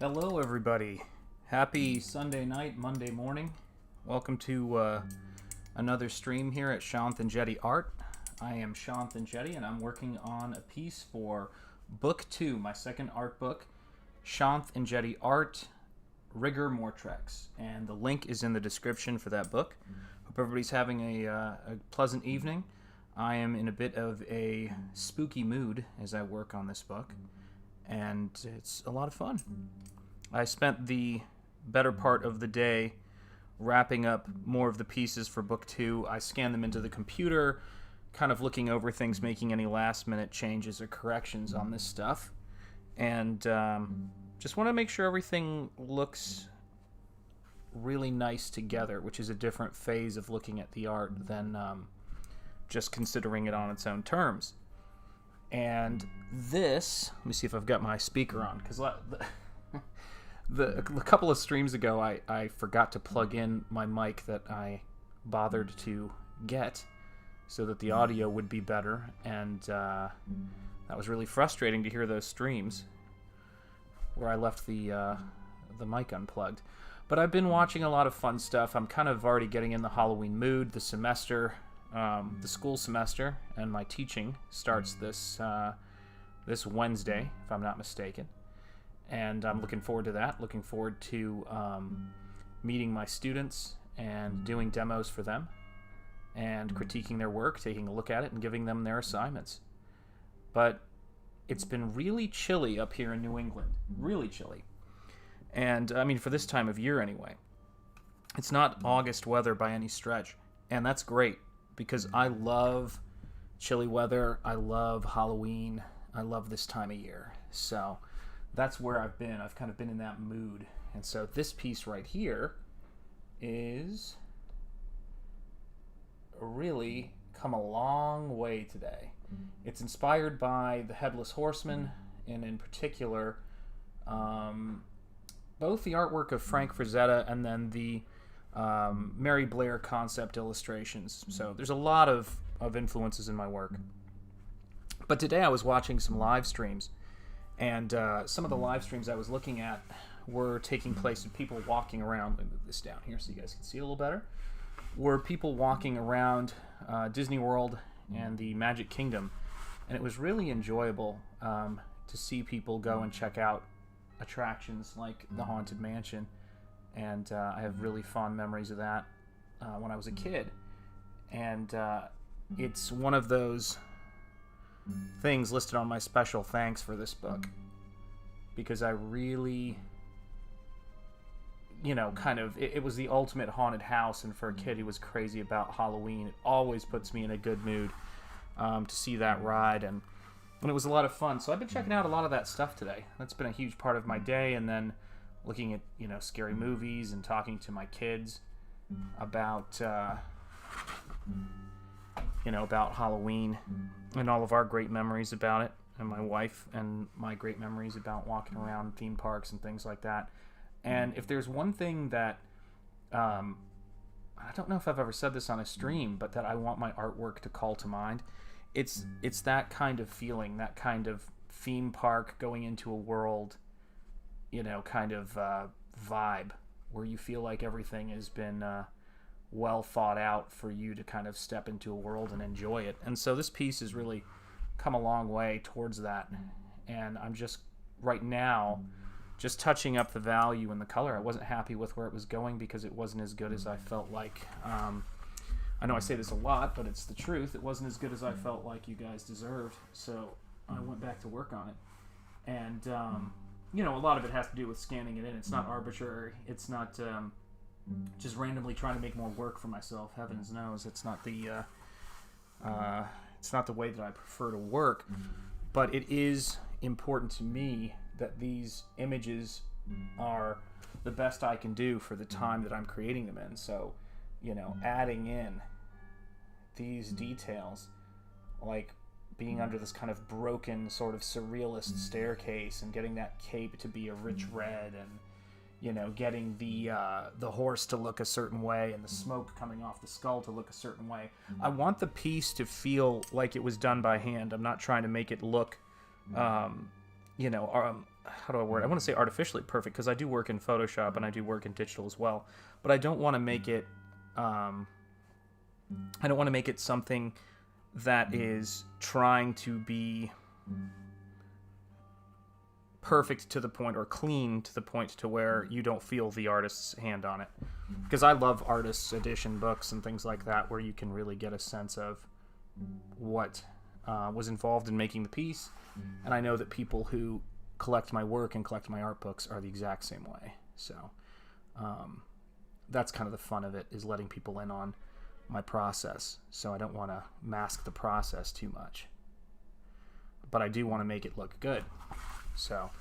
Hello, everybody. Happy Sunday night, Monday morning. Welcome to another stream here at Shanth Enjeti Art. I am Shanth Enjeti, and I'm working on a piece for Book 2, my second art book, Shanth Enjeti Art, Rigor Mortrex. And the link is in the description for that book. Hope everybody's having a pleasant evening. I am in a bit of a spooky mood as I work on this book, and it's a lot of fun. I spent the better part of the day wrapping up more of the pieces for Book 2. I scanned them into the computer, kind of looking over things, making any last-minute changes or corrections on this stuff. And just want to make sure everything looks really nice together, which is a different phase of looking at the art than just considering it on its own terms. And this, let me see if I've got my speaker on, because a couple of streams ago I forgot to plug in my mic that I bothered to get so that the audio would be better, and that was really frustrating to hear those streams where I left the mic unplugged. But I've been watching a lot of fun stuff. I'm kind of already getting in the Halloween mood. The semester, the school semester, and my teaching starts this Wednesday, if I'm not mistaken. And I'm looking forward to that. Looking forward to meeting my students and doing demos for them and critiquing their work, taking a look at it, and giving them their assignments. But it's been really chilly up here in New England. Really chilly. And, I mean, for this time of year anyway. It's not August weather by any stretch. And that's great, because I love chilly weather. I love Halloween. I love this time of year. So that's where I've been. I've kind of been in that mood. And so this piece right here is really come a long way today. It's inspired by the Headless Horseman, and in particular, both the artwork of Frank Frazetta and then the Mary Blair concept illustrations. So there's a lot of influences in my work. But today I was watching some live streams, and some of the live streams I was looking at were taking place with people walking around. Let me move this down here so you guys can see it a little better. Were people walking around Disney World and the Magic Kingdom, and it was really enjoyable to see people go and check out attractions like the Haunted Mansion, and I have really fond memories of that when I was a kid. And it's one of those things listed on my special thanks for this book, because I really, kind of, it was the ultimate haunted house, and for a kid who was crazy about Halloween, it always puts me in a good mood to see that ride, and it was a lot of fun. So I've been checking out a lot of that stuff today. That's been a huge part of my day, and then looking at, scary movies and talking to my kids about, about Halloween and all of our great memories about it, and my wife and my great memories about walking around theme parks and things like that. And if there's one thing that, I don't know if I've ever said this on a stream, but that I want my artwork to call to mind, it's that kind of feeling, that kind of theme park going into a world, kind of vibe, where you feel like everything has been well thought out for you to kind of step into a world and enjoy it. And so this piece has really come a long way towards that. And I'm just, right now, just touching up the value and the color. I wasn't happy with where it was going because it wasn't as good as I felt like. I know I say this a lot, but it's the truth. It wasn't as good as I felt like you guys deserved. So I went back to work on it. And, a lot of it has to do with scanning it in. It's not arbitrary. It's not just randomly trying to make more work for myself. Heavens knows it's not the way that I prefer to work. But it is important to me that these images are the best I can do for the time that I'm creating them in. So, adding in these details, like being under this kind of broken sort of surrealist staircase and getting that cape to be a rich red, and getting the horse to look a certain way and the smoke coming off the skull to look a certain way. I want the piece to feel like it was done by hand. I'm not trying to make it look how do I word it? I want to say artificially perfect, because I do work in Photoshop and I do work in digital as well, but I don't want to make it something that is trying to be perfect to the point, or clean to the point to where you don't feel the artist's hand on it. Because I love artist's edition books and things like that, where you can really get a sense of what was involved in making the piece. And I know that people who collect my work and collect my art books are the exact same way. So that's kind of the fun of it, is letting people in on my process. So I don't want to mask the process too much, but I do want to make it look good. So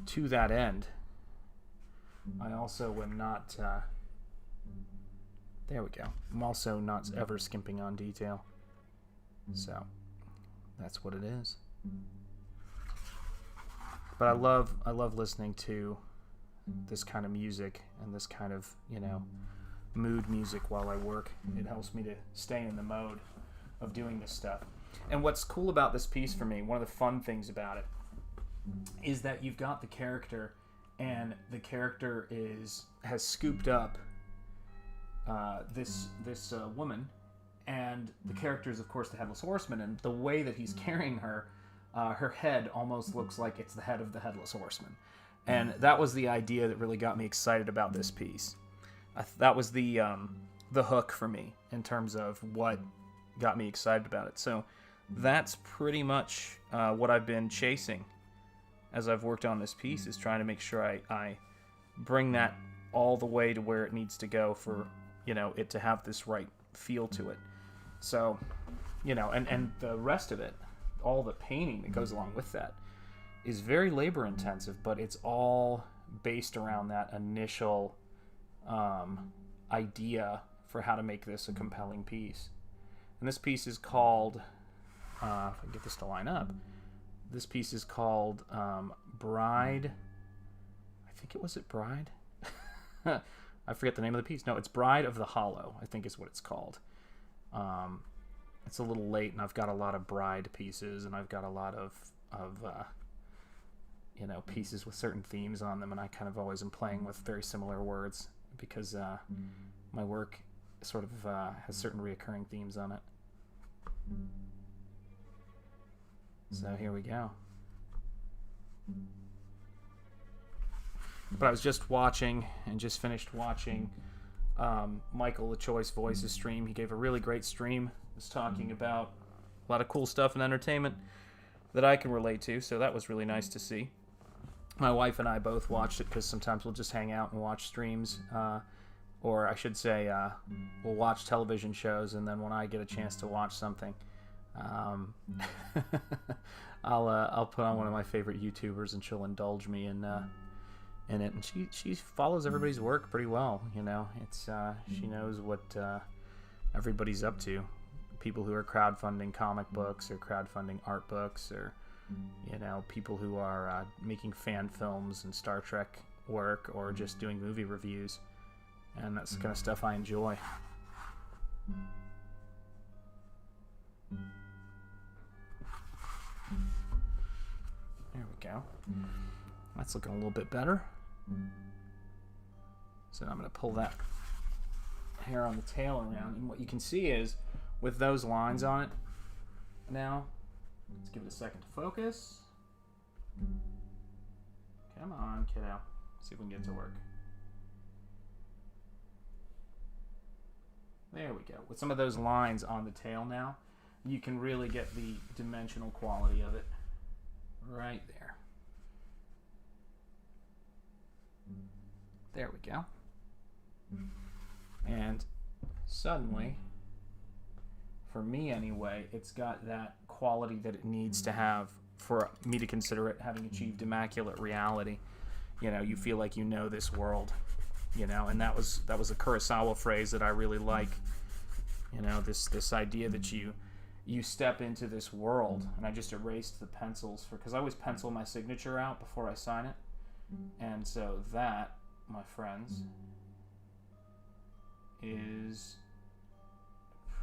to that end, I also am not there we go. I'm also not ever skimping on detail. So that's what it is. But I love listening to this kind of music and this kind of, mood music while I work. It helps me to stay in the mode of doing this stuff. And what's cool about this piece for me, one of the fun things about it, is that you've got the character, and the character has scooped up this woman, and the character is, of course, the Headless Horseman, and the way that he's carrying her, her head almost looks like it's the head of the Headless Horseman. And that was the idea that really got me excited about this piece. That was the hook for me in terms of what got me excited about it. So that's pretty much what I've been chasing as I've worked on this piece, is trying to make sure I bring that all the way to where it needs to go for, it to have this right feel to it. So, and the rest of it, all the painting that goes along with that, is very labor intensive, but it's all based around that initial idea for how to make this a compelling piece. And this piece is called, if I can get this to line up, this piece is called Bride. I think it was Bride? I forget the name of the piece. No, it's Bride of the Hollow, I think is what it's called. It's a little late, and I've got a lot of Bride pieces, and I've got a lot of pieces with certain themes on them, and I kind of always am playing with very similar words, because my work sort of has certain reoccurring themes on it. So here we go. But I was just finished watching Michael the Choice Voices stream. He gave a really great stream. He was talking about a lot of cool stuff in entertainment that I can relate to, so that was really nice to see. My wife and I both watched it, because sometimes we'll just hang out and watch streams, or I should say we'll watch television shows, and then when I get a chance to watch something, I'll put on one of my favorite YouTubers, and she'll indulge me in it. And she follows everybody's work pretty well. It's she knows what everybody's up to. People who are crowdfunding comic books, or crowdfunding art books, or people who are making fan films and Star Trek work, or just doing movie reviews. And that's the kind of stuff I enjoy. There we go. That's looking a little bit better. So I'm going to pull that hair on the tail around, and what you can see is, with those lines on it now, let's give it a second to focus. Come on, kiddo. See if we can get it to work. There we go. With some of those lines on the tail now, you can really get the dimensional quality of it right there. There we go. And suddenly, for me anyway, it's got that quality that it needs to have for me to consider it having achieved immaculate reality. You feel like you know this world, and that was a Kurosawa phrase that I really like. This idea that you step into this world, and I just erased the pencils because I always pencil my signature out before I sign it. And so that, my friends, is,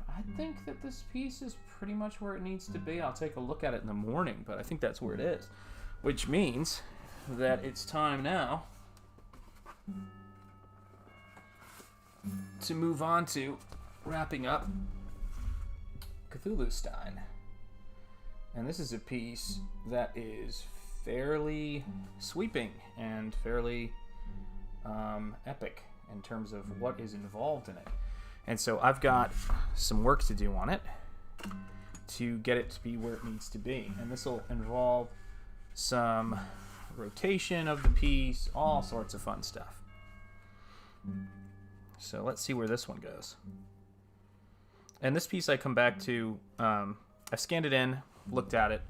I think that this piece is pretty much where it needs to be. I'll take a look at it in the morning, but I think that's where it is. Which means that it's time now to move on to wrapping up Cthulhu-Stein. And this is a piece that is fairly sweeping and fairly epic in terms of what is involved in it. And so I've got some work to do on it to get it to be where it needs to be. And this will involve some rotation of the piece, all sorts of fun stuff. So let's see where this one goes. And this piece I come back to, I scanned it in, looked at it,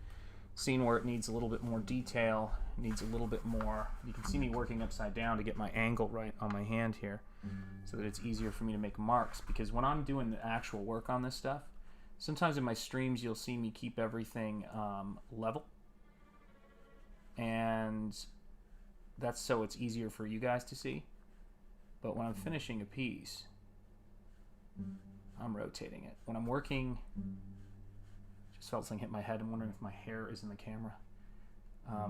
seen where it needs a little bit more detail, needs a little bit more. You can see me working upside down to get my angle right on my hand here so that it's easier for me to make marks, because when I'm doing the actual work on this stuff, sometimes in my streams you'll see me keep everything level, and that's so it's easier for you guys to see. But when I'm finishing a piece, I'm rotating it. When I'm working, just felt something hit my head. I'm wondering if my hair is in the camera. I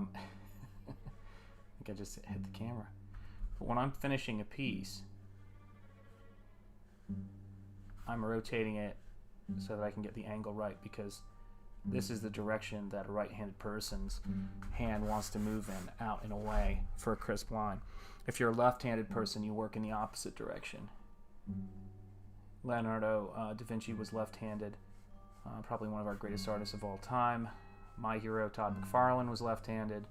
think I just hit the camera. But when I'm finishing a piece, I'm rotating it so that I can get the angle right, because this is the direction that a right-handed person's hand wants to move in, out and away for a crisp line. If you're a left-handed person, you work in the opposite direction. Leonardo da Vinci was left-handed, probably one of our greatest artists of all time. My hero, Todd McFarlane, was left-handed.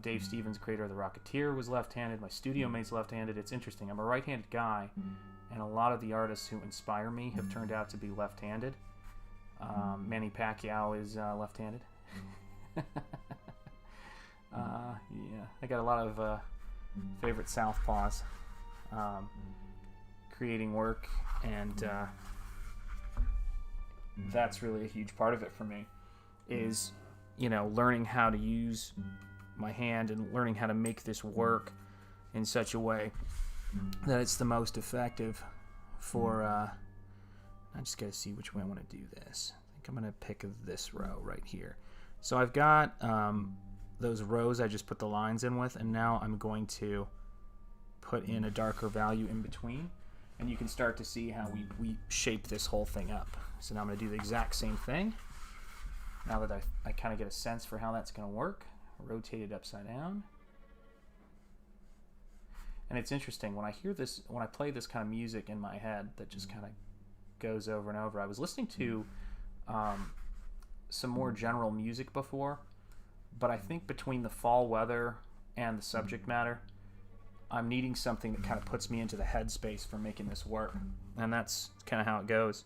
Dave Stevens, creator of The Rocketeer, was left-handed. My studio mate's left-handed. It's interesting. I'm a right-handed guy, and a lot of the artists who inspire me have turned out to be left-handed. Manny Pacquiao is left-handed. Yeah, I got a lot of favorite southpaws creating work, and that's really a huge part of it for me, is, you know, learning how to use my hand and learning how to make this work in such a way that it's the most effective for I just gotta see which way I want to do this. I think I'm gonna pick this row right here. So I've got those rows I just put the lines in with, and now I'm going to put in a darker value in between, and you can start to see how we shape this whole thing up. So now I'm going to do the exact same thing. Now that I kind of get a sense for how that's going to work, rotate it upside down. And it's interesting, when I hear this, when I play this kind of music in my head that just kind of goes over and over. I was listening to some more general music before, but I think between the fall weather and the subject matter, I'm needing something that kind of puts me into the headspace for making this work. And that's kind of how it goes.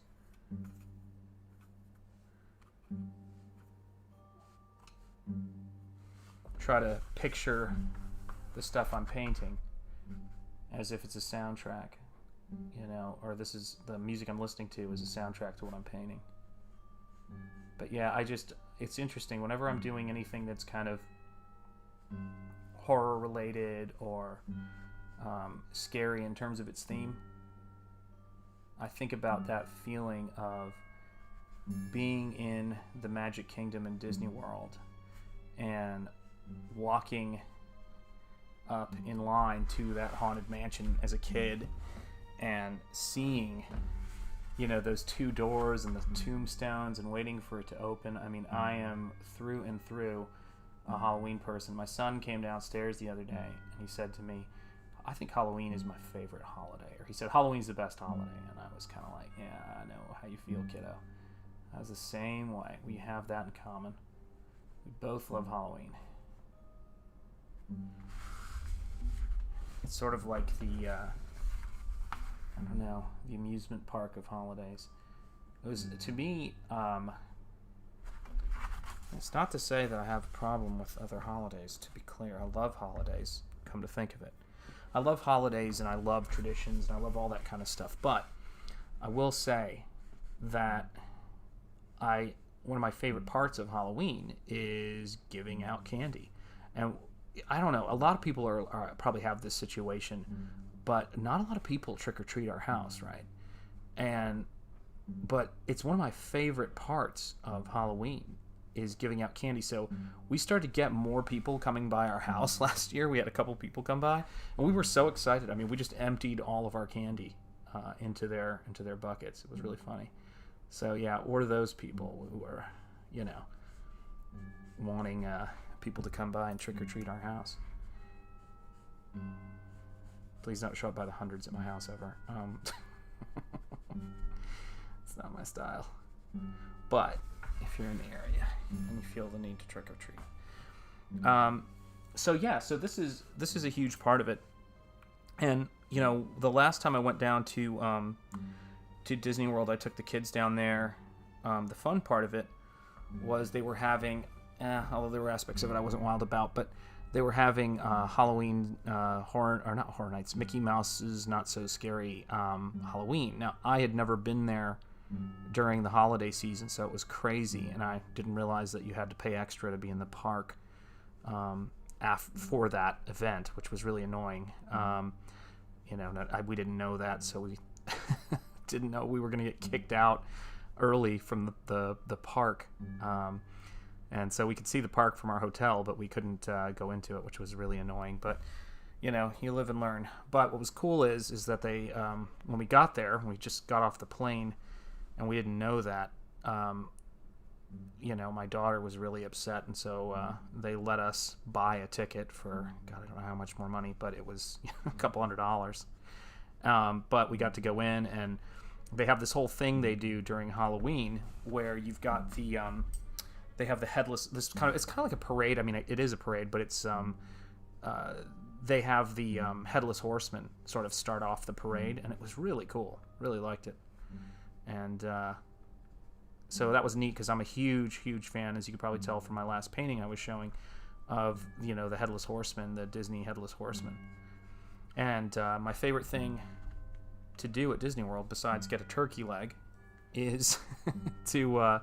Try to picture the stuff I'm painting as if it's a soundtrack, you know, or this is the music I'm listening to is a soundtrack to what I'm painting. But yeah, it's interesting. Whenever I'm doing anything that's kind of horror related or scary in terms of its theme, I think about that feeling of being in the Magic Kingdom in Disney World and walking up in line to that haunted mansion as a kid and seeing, you know, those two doors and the tombstones and waiting for it to open. I mean, I am through and through a Halloween person. My son came downstairs the other day and he said to me, I think Halloween is my favorite holiday. Or he said, Halloween's the best holiday. And I was kind of like, yeah, I know how you feel, kiddo. I was the same way. We have that in common. We both love Halloween. It's sort of like the, I don't know, the amusement park of holidays. It was, to me, it's not to say that I have a problem with other holidays, to be clear. I love holidays, come to think of it. I love holidays and I love traditions and I love all that kind of stuff. But I will say that one of my favorite parts of Halloween is giving out candy. And I don't know, a lot of people are probably have this situation, but not a lot of people trick-or-treat our house, right? But it's one of my favorite parts of Halloween is giving out candy. So we started to get more people coming by our house last year. We had a couple people come by, and we were so excited. I mean, we just emptied all of our candy into their buckets. It was really funny. So yeah, or those people who are, wanting people to come by and trick or treat our house. Please don't show up by the hundreds at my house ever. It's not my style. But if you're in the area and you feel the need to trick or treat, so this is a huge part of it. And the last time I went down to Disney World, I took the kids down there. The fun part of it was they were having, although there were aspects of it I wasn't wild about, but they were having Halloween not Horror Nights, Mickey Mouse's Not So Scary Halloween. Now, I had never been there during the holiday season, so it was crazy, and I didn't realize that you had to pay extra to be in the park for that event, which was really annoying. We didn't know that, so we didn't know we were going to get kicked out early from the park. And so we could see the park from our hotel, but we couldn't go into it, which was really annoying. But, you live and learn. But what was cool is that they, when we got there, we just got off the plane, and we didn't know that, my daughter was really upset. And so they let us buy a ticket for, God, I don't know how much more money, but it was a couple $100. But we got to go in, and they have this whole thing they do during Halloween where you've got the... They have the headless. It's kind of like a parade. I mean, it is a parade, but it's they have the Headless Horseman sort of start off the parade, and it was really cool. Really liked it, and so that was neat because I'm a huge fan, as you could probably tell from my last painting I was showing, of the Headless Horseman, the Disney Headless Horseman, and my favorite thing to do at Disney World besides get a turkey leg is to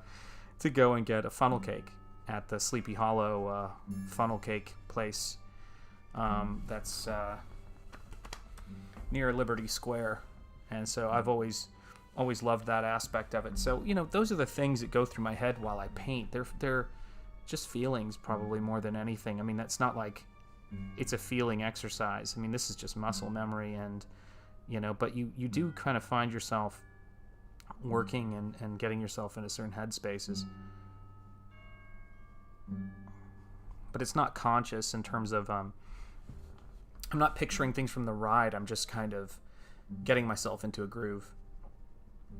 go and get a funnel cake at the Sleepy Hollow funnel cake place that's near Liberty Square. And so I've always loved that aspect of it. So, those are the things that go through my head while I paint. They're just feelings probably more than anything. I mean, that's not like it's a feeling exercise. I mean, this is just muscle memory and, but you do kind of find yourself working and getting yourself into certain headspaces, but it's not conscious in terms of I'm not picturing things from the ride. I'm just kind of getting myself into a groove,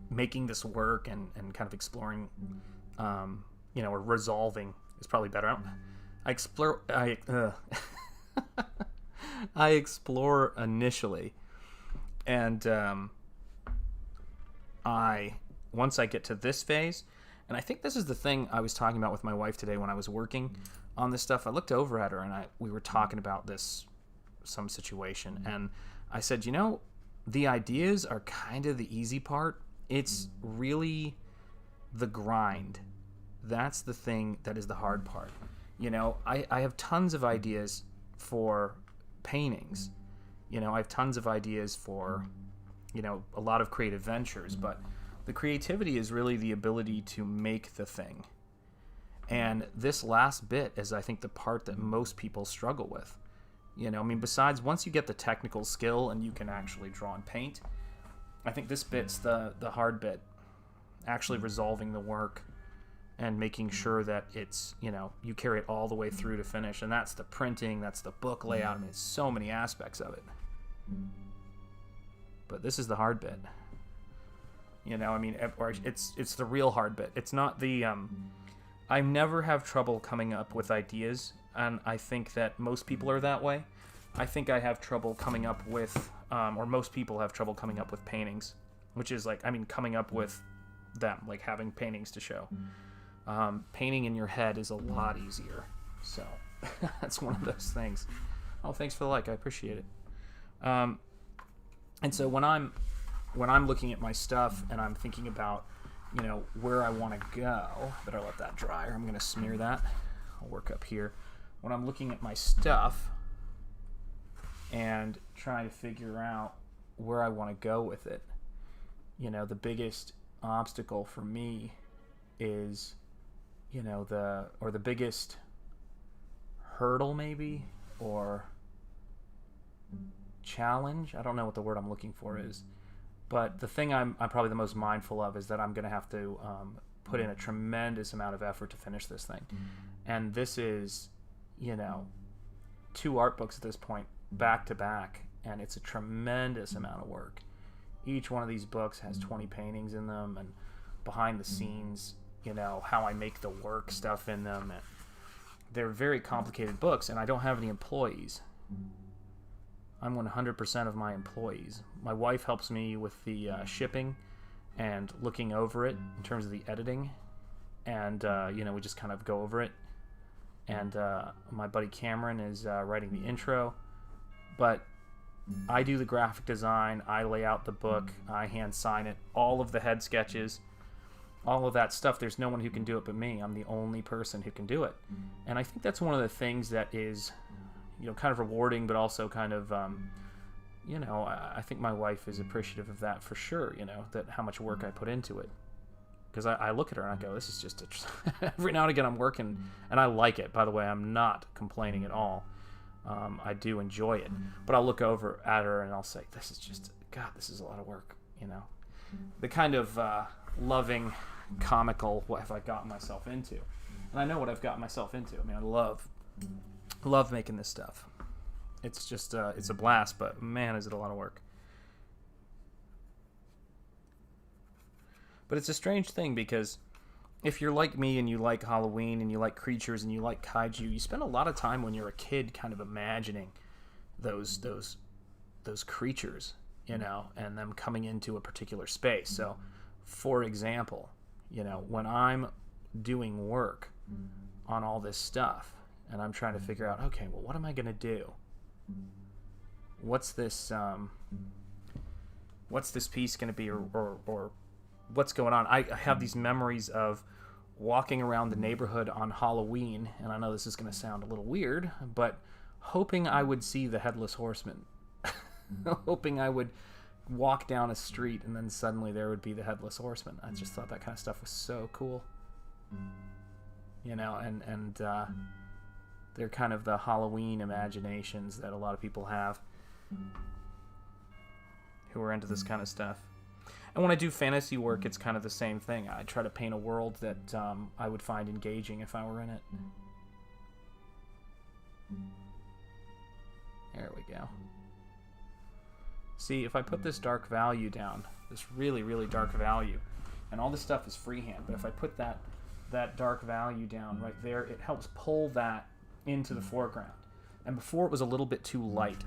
making this work and kind of exploring, or resolving is probably better. I explore initially, and once I get to this phase, and I think this is the thing I was talking about with my wife today when I was working on this stuff. I looked over at her and we were talking about some situation, and I said, the ideas are kind of the easy part. It's really the grind. That's the thing that is the hard part. I have tons of ideas for paintings. I have tons of ideas for a lot of creative ventures, but the creativity is really the ability to make the thing. And this last bit is, I think, the part that most people struggle with. Besides, once you get the technical skill and you can actually draw and paint, I think this bit's the hard bit, actually resolving the work and making sure that it's, you carry it all the way through to finish. And that's the printing, that's the book layout. I mean, it's so many aspects of it. But this is the hard bit. It's the real hard bit. It's not the I never have trouble coming up with ideas, and I think that most people are that way. I think I have trouble coming up with or most people have trouble coming up with paintings, which is coming up with them, like having paintings to show. Painting in your head is a lot easier. So that's one of those things. Oh, thanks for the like. I appreciate it. And so when I'm looking at my stuff and I'm thinking about, where I want to go, better let that dry or I'm going to smear that. I'll work up here. When I'm looking at my stuff and trying to figure out where I want to go with it, the biggest obstacle for me is you know, the biggest hurdle maybe, or challenge. I don't know what the word I'm looking for is, but the thing I'm probably the most mindful of is that I'm going to have to put in a tremendous amount of effort to finish this thing. And this is, you know, 2 art books at this point, back to back, and it's a tremendous amount of work. Each one of these books has 20 paintings in them, and behind the scenes, you know, how I make the work stuff in them. And they're very complicated books, and I don't have any employees. I'm 100% of my employees. My wife helps me with the shipping and looking over it in terms of the editing, and you know, we just kind of go over it. And my buddy Cameron is writing the intro, but I do the graphic design, I lay out the book, I hand sign it, all of the head sketches, all of that stuff. There's no one who can do it but me. I'm the only person who can do it. And I think that's one of the things that is, you know, kind of rewarding, but also kind of, you know, I think my wife is appreciative of that for sure, you know, that how much work I put into it. Because I look at her and I go, this is just every now and again I'm working, and I like it. By the way, I'm not complaining at all. I do enjoy it. But I'll look over at her and I'll say, this is just, God, this is a lot of work, you know. The kind of loving, comical, what have I gotten myself into? And I know what I've gotten myself into. I mean, I love making this stuff. It's just, it's a blast, but man, is it a lot of work. But it's a strange thing, because if you're like me and you like Halloween and you like creatures and you like kaiju, you spend a lot of time when you're a kid kind of imagining those creatures, you know, and them coming into a particular space. So, for example, you know, when I'm doing work on all this stuff and I'm trying to figure out, okay, well, what am I going to do? What's this piece going to be, or what's going on? I have these memories of walking around the neighborhood on Halloween, and I know this is going to sound a little weird, but hoping I would see the Headless Horseman. Hoping I would walk down a street and then suddenly there would be the Headless Horseman. I just thought that kind of stuff was so cool. You know, and they're kind of the Halloween imaginations that a lot of people have who are into this kind of stuff. And when I do fantasy work, it's kind of the same thing. I try to paint a world that I would find engaging if I were in it. There we go. See, if I put this dark value down, this really, really dark value, and all this stuff is freehand, but if I put that dark value down right there, it helps pull that into the foreground. And before it was a little bit too light.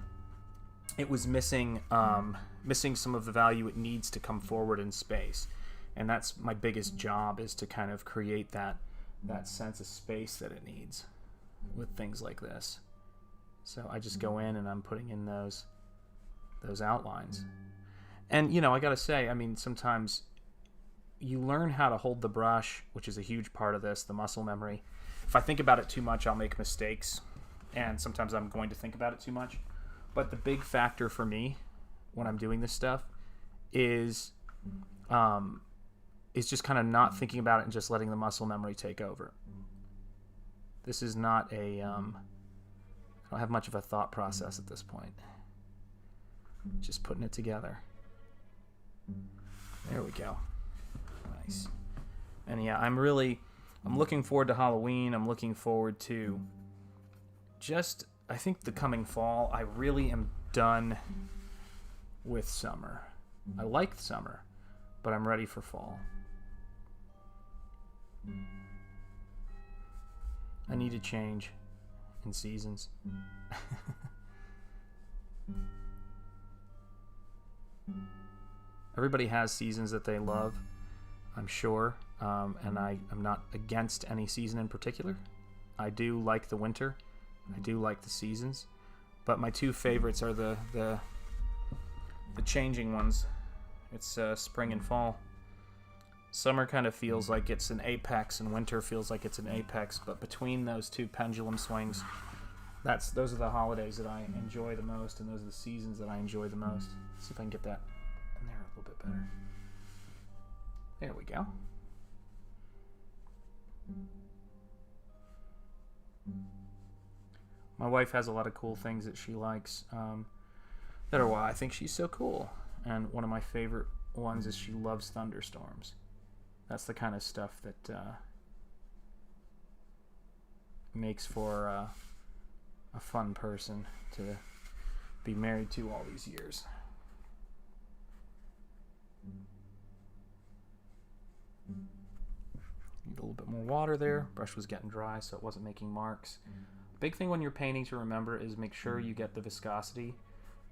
It was missing some of the value it needs to come forward in space. And that's my biggest job, is to kind of create that sense of space that it needs with things like this. So I just go in and I'm putting in those outlines. And, you know, I gotta say, I mean, sometimes you learn how to hold the brush, which is a huge part of this, the muscle memory. If I think about it too much, I'll make mistakes. And sometimes I'm going to think about it too much. But the big factor for me when I'm doing this stuff is just kind of not thinking about it and just letting the muscle memory take over. This is not I don't have much of a thought process at this point. Just putting it together. There we go. Nice. And yeah, I'm looking forward to Halloween. I'm looking forward to I think the coming fall. I really am done with summer. I like summer, but I'm ready for fall. I need a change in seasons. Everybody has seasons that they love, I'm sure, and I'm not against any season in particular. I do like the winter. I do like the seasons, but my two favorites are the changing ones. It's spring and fall. Summer kind of feels like it's an apex, and winter feels like it's an apex. But between those two pendulum swings, those are the holidays that I enjoy the most, and those are the seasons that I enjoy the most. Let's see if I can get that in there a little bit better. There we go. My wife has a lot of cool things that she likes that are why I think she's so cool. And one of my favorite ones is she loves thunderstorms. That's the kind of stuff that makes for a fun person to be married to all these years. Need a little bit more water there. Brush was getting dry, so it wasn't making marks. Big thing when you're painting to remember is make sure you get the viscosity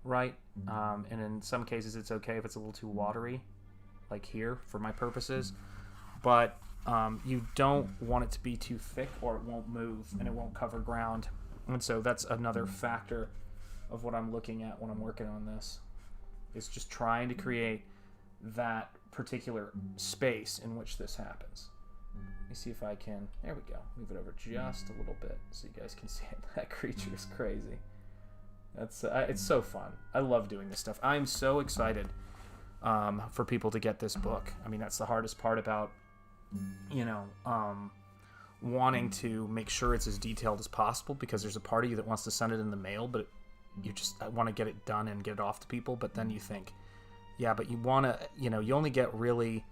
right. And in some cases it's okay if it's a little too watery, like here for my purposes. But you don't want it to be too thick or it won't move and it won't cover ground. And so that's another factor of what I'm looking at when I'm working on this. It's just trying to create that particular space in which this happens. Let me see if I can. There we go. Move it over just a little bit so you guys can see it. That creature is crazy. That's it's so fun. I love doing this stuff. I'm so excited for people to get this book. I mean, that's the hardest part about, you know, wanting to make sure it's as detailed as possible, because there's a part of you that wants to send it in the mail, but you just want to get it done and get it off to people. But then you think, yeah, but you want to, you know, you only get really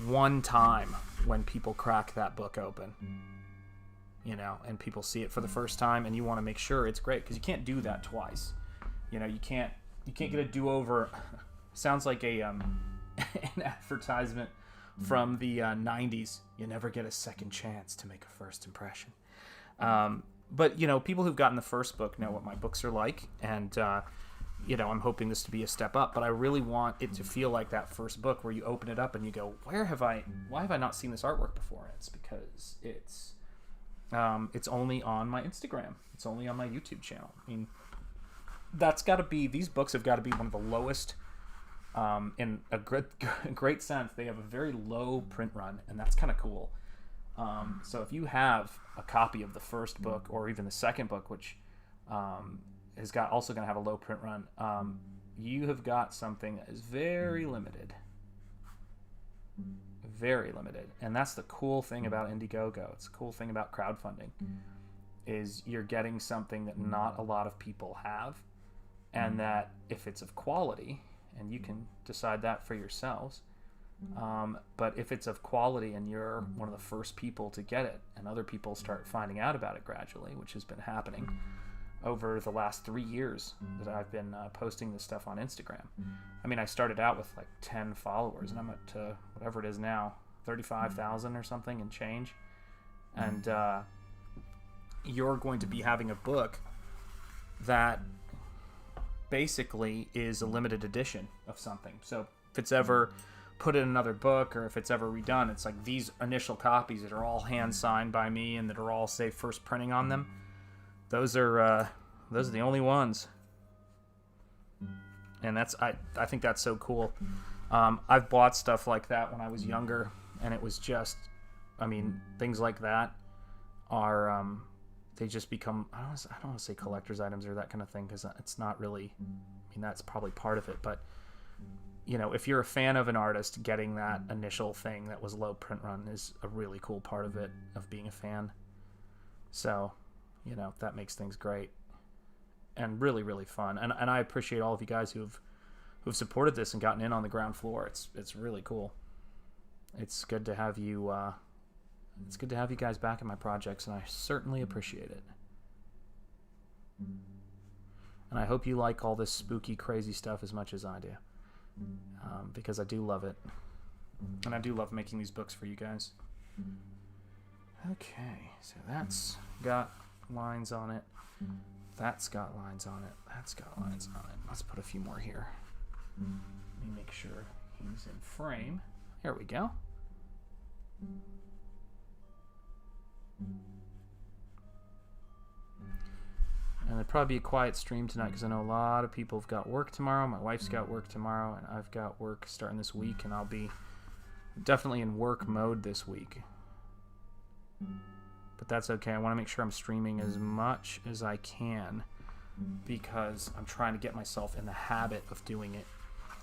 one time when people crack that book open, you know, and people see it for the first time, and you want to make sure it's great, because you can't do that twice. You know, you can't get a do-over. Sounds like a an advertisement from the 90s. You never get a second chance to make a first impression. But, you know, people who've gotten the first book know what my books are like, and you know, I'm hoping this to be a step up, but I really want it to feel like that first book where you open it up and you go, why have I not seen this artwork before? It's because it's only on my Instagram. It's only on my YouTube channel. I mean, these books have got to be one of the lowest, in a great sense. They have a very low print run, and that's kind of cool. So if you have a copy of the first book or even the second book, which is also going to have a low print run, you have got something that is very limited. Very limited. And that's the cool thing about Indiegogo. It's the cool thing about crowdfunding, is you're getting something that not a lot of people have, and that if it's of quality, and you can decide that for yourselves, but if it's of quality and you're one of the first people to get it, and other people start finding out about it gradually, which has been happening over the last 3 years that I've been posting this stuff on Instagram. I mean, I started out with like 10 followers, and I'm at whatever it is now, 35,000 or something and change. And you're going to be having a book that basically is a limited edition of something. So if it's ever put in another book, or if it's ever redone, it's like these initial copies that are all hand signed by me and that are all, say, first printing on them. Those are the only ones, and I think that's so cool. I've bought stuff like that when I was younger, and it was just, I mean, things like that are they just become, I don't want to say collector's items or that kind of thing, because it's not really, I mean, that's probably part of it, but you know, if you're a fan of an artist, getting that initial thing that was low print run is a really cool part of it, of being a fan. So, you know, that makes things great and really, really fun. And I appreciate all of you guys who've supported this and gotten in on the ground floor. It's really cool. It's good to have you. It's good to have you guys back in my projects, and I certainly appreciate it. And I hope you like all this spooky, crazy stuff as much as I do, because I do love it, and I do love making these books for you guys. Okay, so that's got lines on it. That's got lines on it. That's got lines on it. Let's put a few more here. Let me make sure he's in frame. There we go. And it'll probably be a quiet stream tonight, because I know a lot of people have got work tomorrow. My wife's got work tomorrow, and I've got work starting this week, and I'll be definitely in work mode this week. But that's okay. I want to make sure I'm streaming as much as I can, because I'm trying to get myself in the habit of doing it,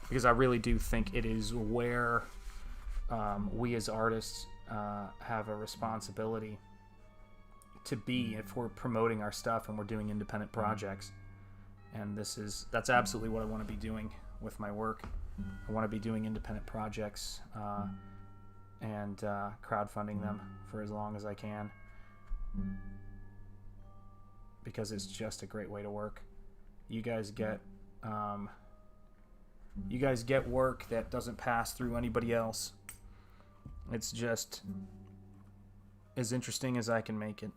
because I really do think it is where we as artists have a responsibility to be if we're promoting our stuff and we're doing independent projects. And that's absolutely what I want to be doing with my work. I want to be doing independent projects and crowdfunding them for as long as I can, because it's just a great way to work. You guys get work that doesn't pass through anybody else. It's just as interesting as I can make it.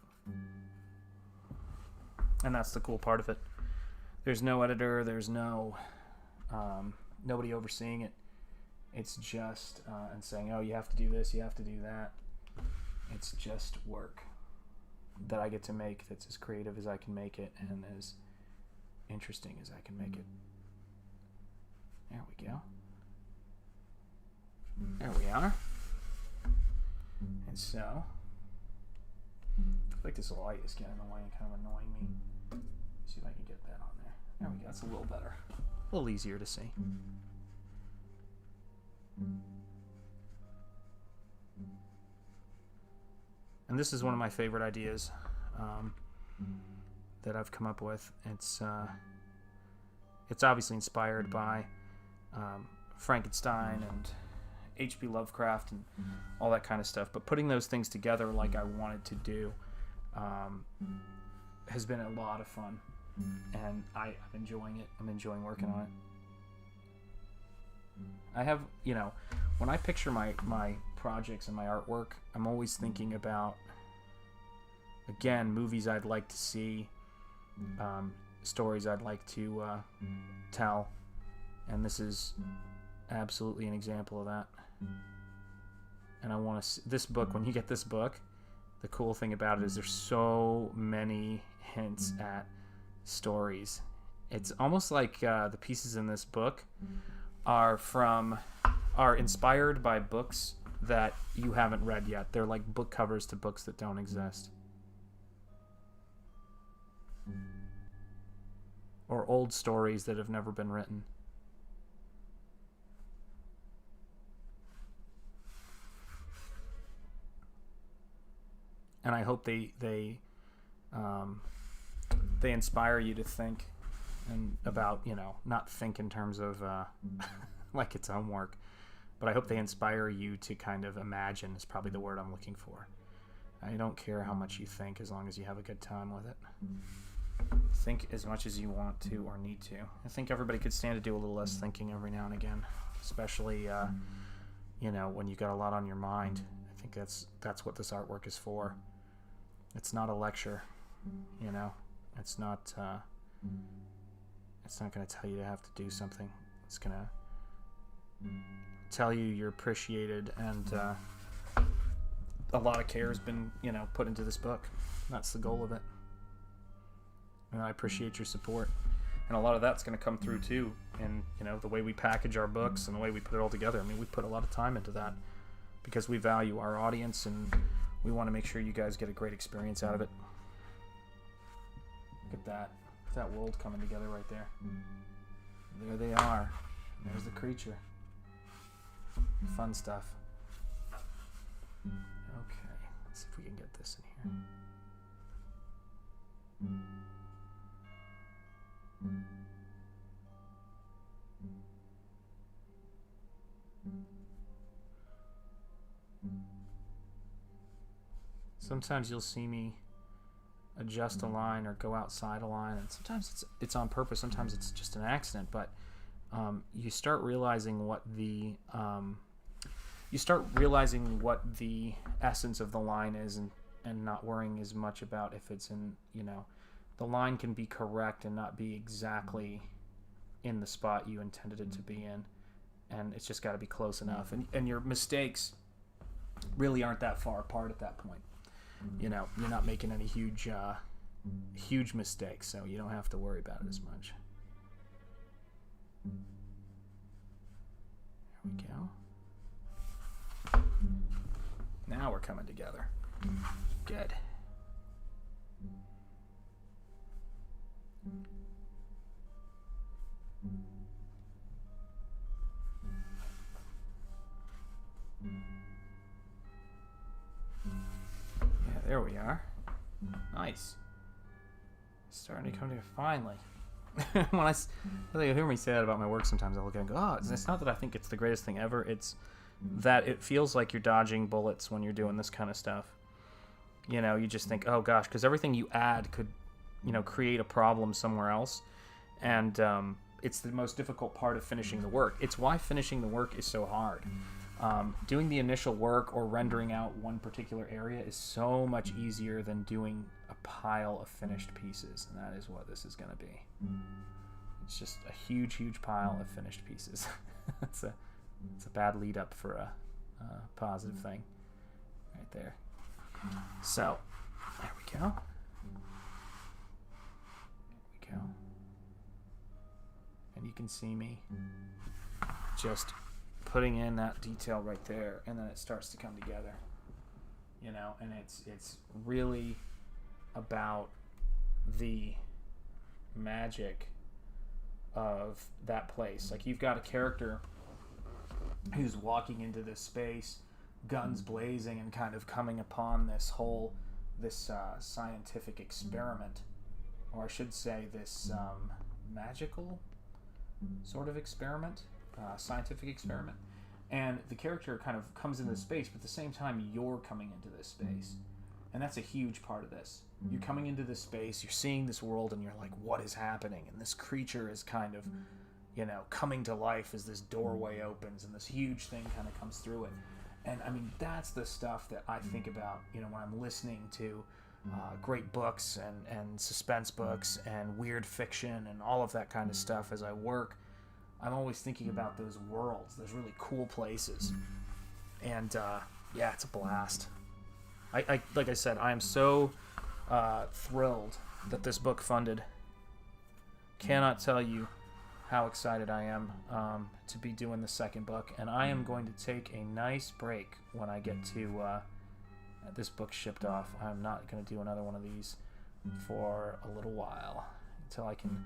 And that's the cool part of it. There's no editor, there's no nobody overseeing it. It's just and saying, oh, you have to do this, you have to do that. It's just work that I get to make that's as creative as I can make it and as interesting as I can make it. There we go. There we are. And so, I feel like this light is getting away and kind of annoying me. See if I can get that on there. There we go. That's a little better. A little easier to see. And this is one of my favorite ideas that I've come up with. It's obviously inspired by Frankenstein and H.P. Lovecraft and all that kind of stuff. But putting those things together like I wanted to do has been a lot of fun. And I'm enjoying it. I'm enjoying working on it. I have, when I picture my projects and my artwork, I'm always thinking about, again, movies I'd like to see, stories I'd like to tell, and this is absolutely an example of that. And I want to this book, when you get this book, the cool thing about it is there's so many hints at stories. It's almost like the pieces in this book are inspired by books that you haven't read yet. They're like book covers to books that don't exist. Or old stories that have never been written. And I hope they inspire you to think and about, not think in terms of like it's homework, but I hope they inspire you to kind of imagine is probably the word I'm looking for. I don't care how much you think as long as you have a good time with it. Think as much as you want to or need to. I think everybody could stand to do a little less thinking every now and again, especially when you got a lot on your mind. I think that's what this artwork is for. It's not a lecture, It's not going to tell you to have to do something. It's going to tell you you're appreciated, and a lot of care has been, put into this book. That's the goal of it. And I appreciate your support. And a lot of that's going to come through too in, the way we package our books and the way we put it all together. I mean, we put a lot of time into that because we value our audience and we want to make sure you guys get a great experience out of it. Look at that. That world coming together right there. There they are. There's the creature. Fun stuff. Okay, let's see if we can get this in here. Sometimes you'll see me adjust a line or go outside a line, and sometimes it's on purpose, sometimes it's just an accident, but you start realizing what the essence of the line is, and not worrying as much about if it's in, the line can be correct and not be exactly in the spot you intended it to be in, and it's just got to be close enough, and your mistakes really aren't that far apart at that point. You're not making any huge mistakes, so you don't have to worry about it as much. There we go. Now we're coming together. Good. Yeah, there we are. Nice. Starting to come to finally. When you hear me say that about my work sometimes, I look at it and go, oh, it's not that I think it's the greatest thing ever. It's that it feels like you're dodging bullets when you're doing this kind of stuff. You know, you just think, oh gosh, because everything you add could, create a problem somewhere else. And it's the most difficult part of finishing the work. It's why finishing the work is so hard. Doing the initial work or rendering out one particular area is so much easier than doing a pile of finished pieces, and that is what this is going to be. It's just a huge, huge pile of finished pieces. It's a bad lead up for a positive thing right there. So, there we go. And you can see me just putting in that detail right there, and then it starts to come together, and it's really about the magic of that place. Like, you've got a character who's walking into this space, guns blazing, and kind of coming upon this scientific experiment, or I should say this magical sort of experiment, scientific experiment. And the character kind of comes into this space, but at the same time you're coming into this space, and that's a huge part of this. You're coming into this space, you're seeing this world, and you're like, what is happening? And this creature is kind of coming to life as this doorway opens and this huge thing kind of comes through it. And I mean, that's the stuff that I think about when I'm listening to great books and suspense books and weird fiction and all of that kind of stuff. As I work, I'm always thinking about those worlds, those really cool places. And it's a blast. I like I said, I am so thrilled that this book funded. Cannot tell you how excited I am to be doing the second book, and I am going to take a nice break when I get to this book shipped off. I'm not going to do another one of these for a little while until I can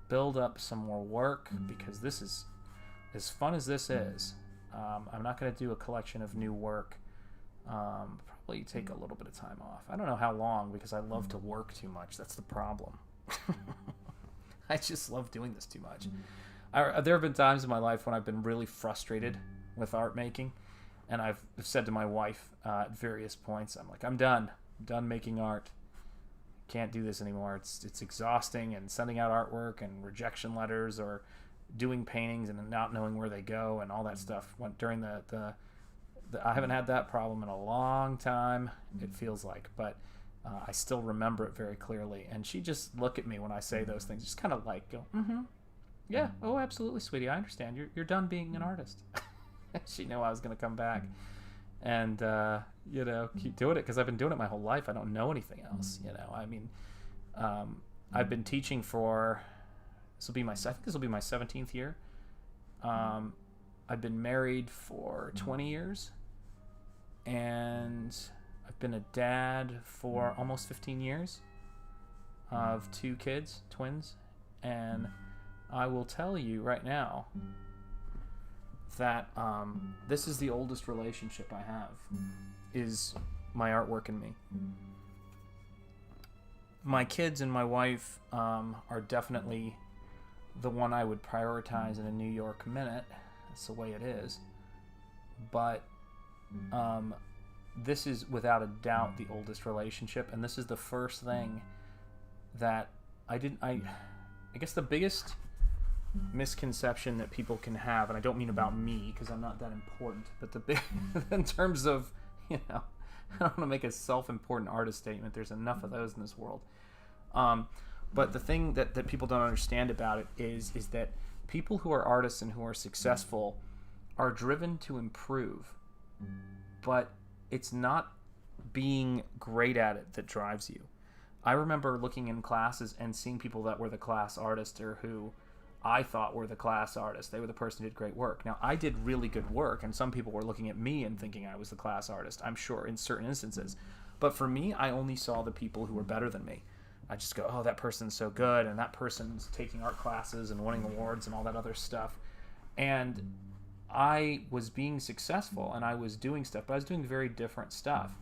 build up some more work, because this is, as fun as this is, I'm not going to do a collection of new work. Probably take a little bit of time off. I don't know how long, because I love to work too much. That's the problem. I just love doing this too much. There have been times in my life when I've been really frustrated with art making, and I've said to my wife at various points, I'm like, I'm done making art. Can't do this anymore. It's exhausting, and sending out artwork and rejection letters, or doing paintings and not knowing where they go and all that stuff. During the I haven't had that problem in a long time, it feels like, but I still remember it very clearly. And she just look at me when I say those things, just kind of like go, yeah, oh, absolutely, sweetie, I understand. You're done being an artist. She knew I was going to come back and keep doing it, because I've been doing it my whole life. I don't know anything else. I mean, I've been teaching for this will be my 17th year. I've been married for 20 years, and I've been a dad for almost 15 years of 2 kids, twins. And I will tell you right now that this is the oldest relationship I have, is my artwork and me. My kids and my wife are definitely the one I would prioritize in a New York minute. That's the way it is. But this is without a doubt the oldest relationship, and this is the first thing that I guess the biggest misconception that people can have, and I don't mean about me, because I'm not that important, but the big in terms of, I don't want to make a self-important artist statement. There's enough of those in this world. But the thing that people don't understand about it is that people who are artists and who are successful are driven to improve, but it's not being great at it that drives you. I remember looking in classes and seeing people that were the class artist, or who I thought were the class artist. They were the person who did great work. Now, I did really good work, and some people were looking at me and thinking I was the class artist, I'm sure, in certain instances. But for me, I only saw the people who were better than me. I just go, oh, that person's so good, and that person's taking art classes and winning awards and all that other stuff. And I was being successful, and I was doing stuff, but I was doing very different stuff.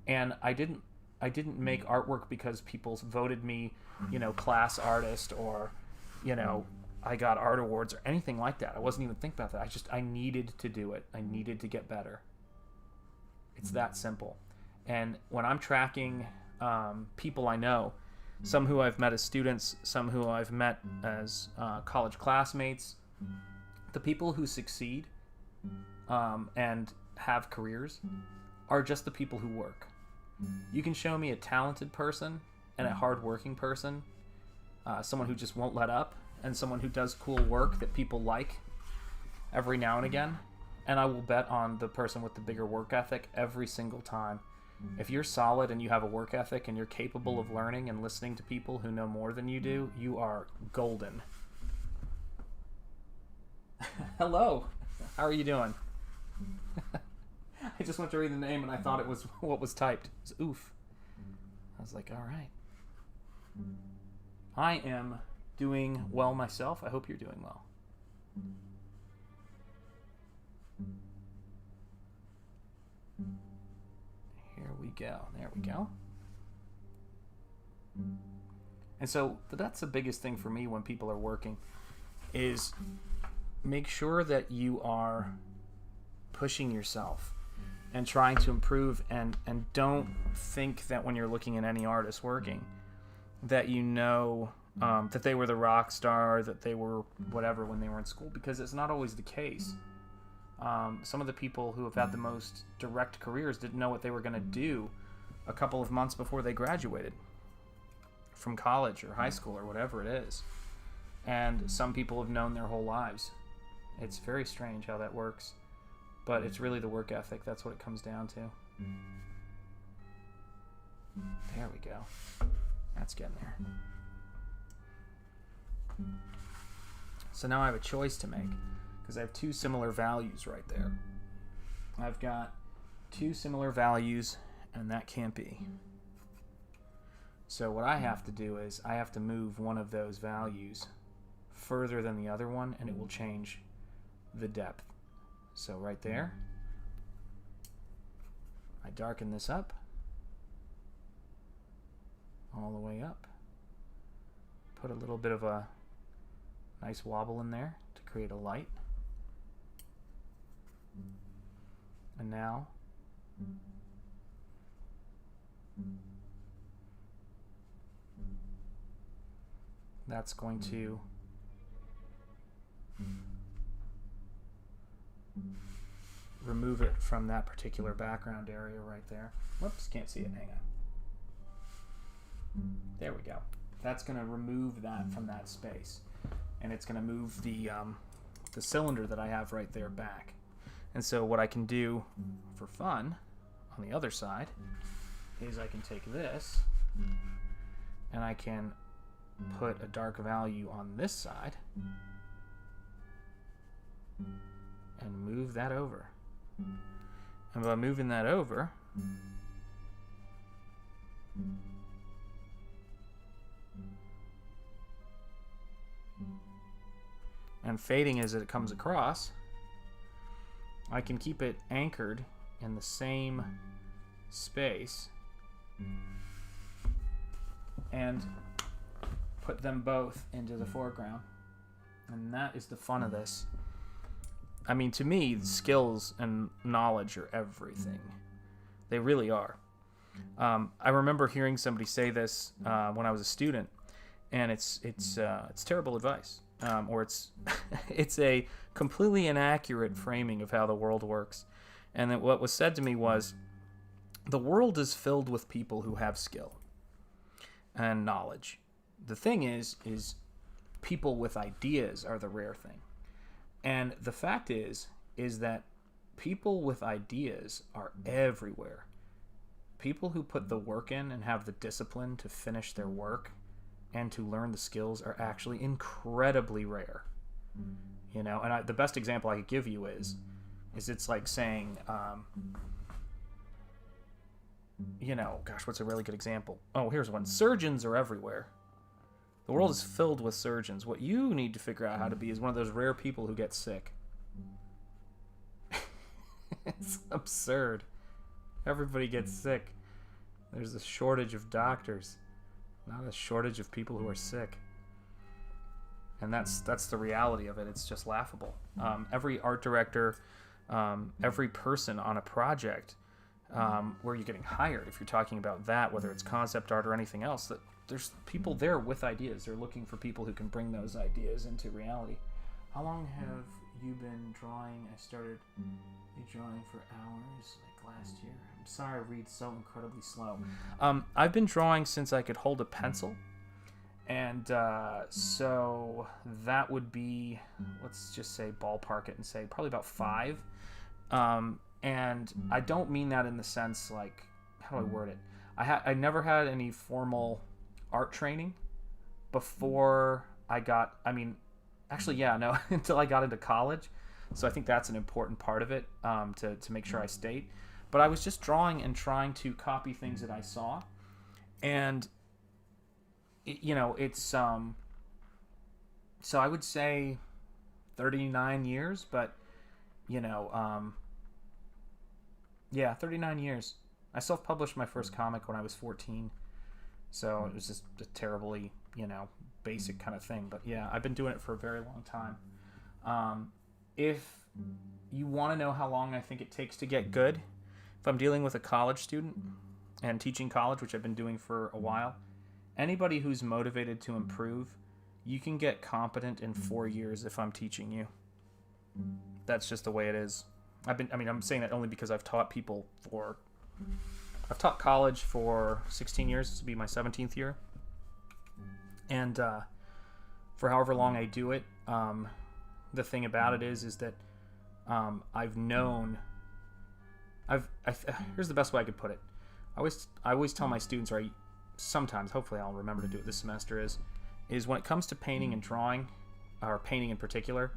And I didn't didn't make artwork because people voted me, class artist, or, I got art awards or anything like that. I wasn't even thinking about that. I needed to do it. I needed to get better. It's that simple. And when I'm tracking people I know, some who I've met as students, some who I've met as college classmates, the people who succeed and have careers are just the people who work. You can show me a talented person and a hardworking person, someone who just won't let up, and someone who does cool work that people like every now and again, and I will bet on the person with the bigger work ethic every single time. If you're solid and you have a work ethic and you're capable of learning and listening to people who know more than you do, you are golden. Hello. How are you doing? I just went to read the name and I thought it was what was typed. It was oof. I was like, all right. I am doing well myself. I hope you're doing well. Here we go. There we go. And so that's the biggest thing for me when people are working is make sure that you are pushing yourself and trying to improve, and don't think that when you're looking at any artist working that that they were the rock star, that they were whatever when they were in school, because it's not always the case. Some of the people who have had the most direct careers didn't know what they were going to do a couple of months before they graduated from college or high school or whatever it is. And some people have known their whole lives. It's very strange how that works. But it's really the work ethic. That's what it comes down to. There we go. That's getting there. So now I have a choice to make, because I have two similar values right there. I've got two similar values, and that can't be. So what I have to do is I have to move one of those values further than the other one, and it will change the depth. So right there, I darken this up all the way up. Put a little bit of a nice wobble in there to create a light. And now that's going to remove it from that particular background area right there. Whoops, can't see it. Hang on. There we go. That's going to remove that from that space, and it's going to move the cylinder that I have right there back. And so what I can do for fun on the other side is I can take this and I can put a dark value on this side and move that over. And by moving that over, and fading as it comes across, I can keep it anchored in the same space and put them both into the foreground. And that is the fun of this. I mean, to me, skills and knowledge are everything. They really are. I remember hearing somebody say this when I was a student, and it's terrible advice, or it's it's a completely inaccurate framing of how the world works. And that what was said to me was, the world is filled with people who have skill and knowledge. The thing is people with ideas are the rare thing. And the fact is that people with ideas are everywhere. People who put the work in and have the discipline to finish their work and to learn the skills are actually incredibly rare. You know, and the best example I could give you is it's like saying, gosh, what's a really good example? Oh, here's one. Surgeons are everywhere. The world is filled with surgeons. What you need to figure out how to be is one of those rare people who get sick. It's absurd. Everybody gets sick. There's a shortage of doctors, not a shortage of people who are sick. And that's the reality of it. It's just laughable. Every art director, every person on a project where you're getting hired, if you're talking about that, whether it's concept art or anything else, that there's people there with ideas. They're looking for people who can bring those ideas into reality. How long have you been drawing? I started drawing for hours like last year. I'm sorry I read so incredibly slow. I've been drawing since I could hold a pencil. And so that would be, let's just say ballpark it and say probably about 5. And I don't mean that in the sense like, how do I word it? I never had any formal art training before until I got into college. So I think that's an important part of it, to make sure I state. But I was just drawing and trying to copy things that I saw. And it's so I would say 39 years, but 39 years. I self-published my first comic when I was 14, so it was just a terribly basic kind of thing. But yeah, I've been doing it for a very long time. If you want to know how long I think it takes to get good, if I'm dealing with a college student and teaching college, which I've been doing for a while, anybody who's motivated to improve, you can get competent in 4 years if I'm teaching you. That's just the way it is. I'm saying that only because I've taught college for 16 years. This will be my 17th year. And for however long I do it, the thing about it is that here's the best way I could put it. I always tell my students, or sometimes, hopefully I'll remember to do it this semester, is when it comes to painting and drawing, or painting in particular,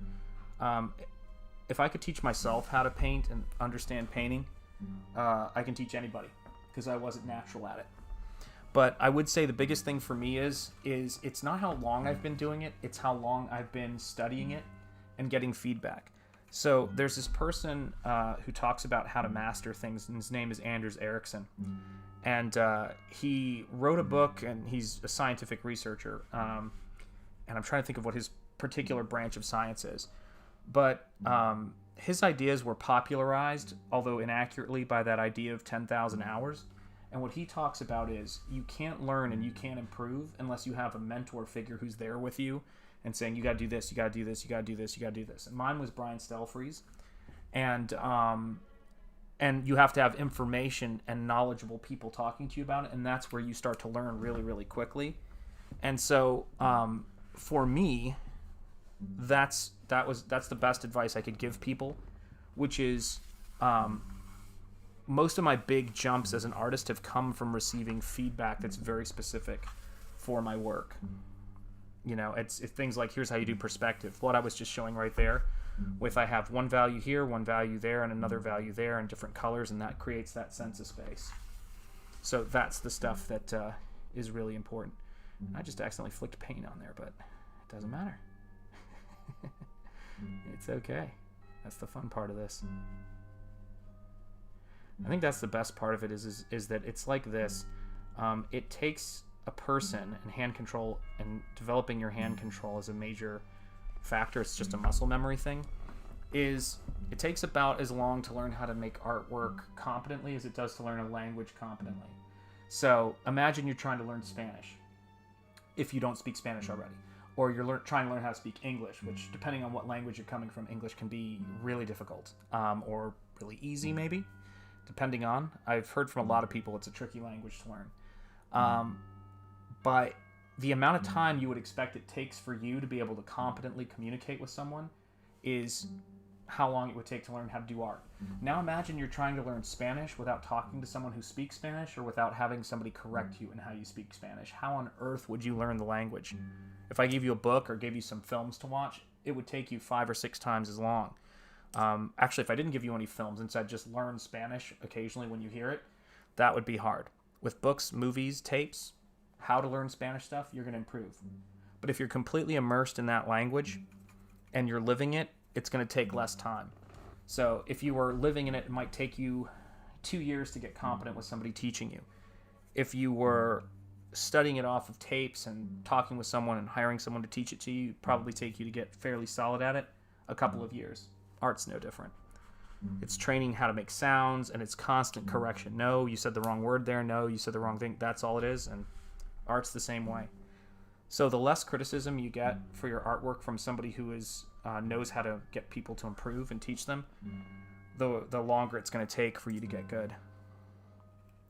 if I could teach myself how to paint and understand painting, I can teach anybody, because I wasn't natural at it. But I would say the biggest thing for me is it's not how long I've been doing it, it's how long I've been studying it and getting feedback. So there's this person who talks about how to master things, and his name is Anders Ericsson. And he wrote a book, and he's a scientific researcher. And I'm trying to think of what his particular branch of science is. But his ideas were popularized, although inaccurately, by that idea of 10,000 hours. And what he talks about is you can't learn and you can't improve unless you have a mentor figure who's there with you and saying, you got to do this, you got to do this, you got to do this, you got to do this. And mine was Brian Stelfreeze. And you have to have information and knowledgeable people talking to you about it, and that's where you start to learn really, really quickly. And so for me, that's the best advice I could give people, which is most of my big jumps as an artist have come from receiving feedback that's very specific for my work. It's things like, here's how you do perspective. What I was just showing right there, with I have one value here, one value there, and another value there, and different colors, and that creates that sense of space. So that's the stuff that is really important. I just accidentally flicked paint on there, but it doesn't matter. It's okay. That's the fun part of this. I think that's the best part of it is that it's like this. It takes a person, and hand control and developing your hand control is a major factor. It's just a muscle memory thing. It takes about as long to learn how to make artwork competently as it does to learn a language competently. So imagine you're trying to learn Spanish if you don't speak Spanish already. Or you're trying to learn how to speak English, which, depending on what language you're coming from, English can be really difficult, or really easy maybe, depending on. I've heard from a lot of people it's a tricky language to learn. But the amount of time you would expect it takes for you to be able to competently communicate with someone is how long it would take to learn how to do art. Now imagine you're trying to learn Spanish without talking to someone who speaks Spanish, or without having somebody correct you in how you speak Spanish. How on earth would you learn the language? If I gave you a book or gave you some films to watch, it would take you 5 or 6 times as long. Actually, if I didn't give you any films and said just learn Spanish occasionally when you hear it, that would be hard. With books, movies, tapes, how to learn Spanish stuff, you're going to improve. But if you're completely immersed in that language and you're living it, it's going to take less time. So if you were living in it, it might take you 2 years to get competent with somebody teaching you. if you were studying it off of tapes and talking with someone and hiring someone to teach it to you, it'd probably take you to get fairly solid at it a couple of years. Art's no different. It's training how to make sounds, and it's constant correction. No, you said the wrong word there. No, you said the wrong thing. That's all it is, and art's the same way. So the less criticism you get for your artwork from somebody who knows how to get people to improve and teach them, the longer it's going to take for you to get good.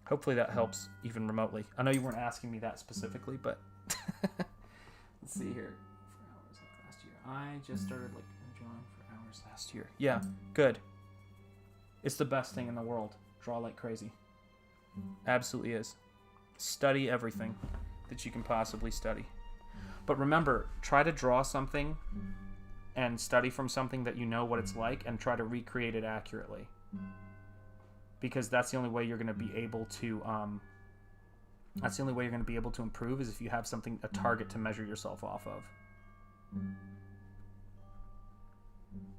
Hopefully that helps even remotely. I know you weren't asking me that specifically, but let's see here. For hours like last year, I just started drawing for hours last year. Yeah, good. It's the best thing in the world. Draw like crazy. Absolutely is. Study everything that you can possibly study. But remember, try to draw something and study from something that you know what it's like, and try to recreate it accurately. Because that's the only way you're going to be able to improve, is if you have a target to measure yourself off of.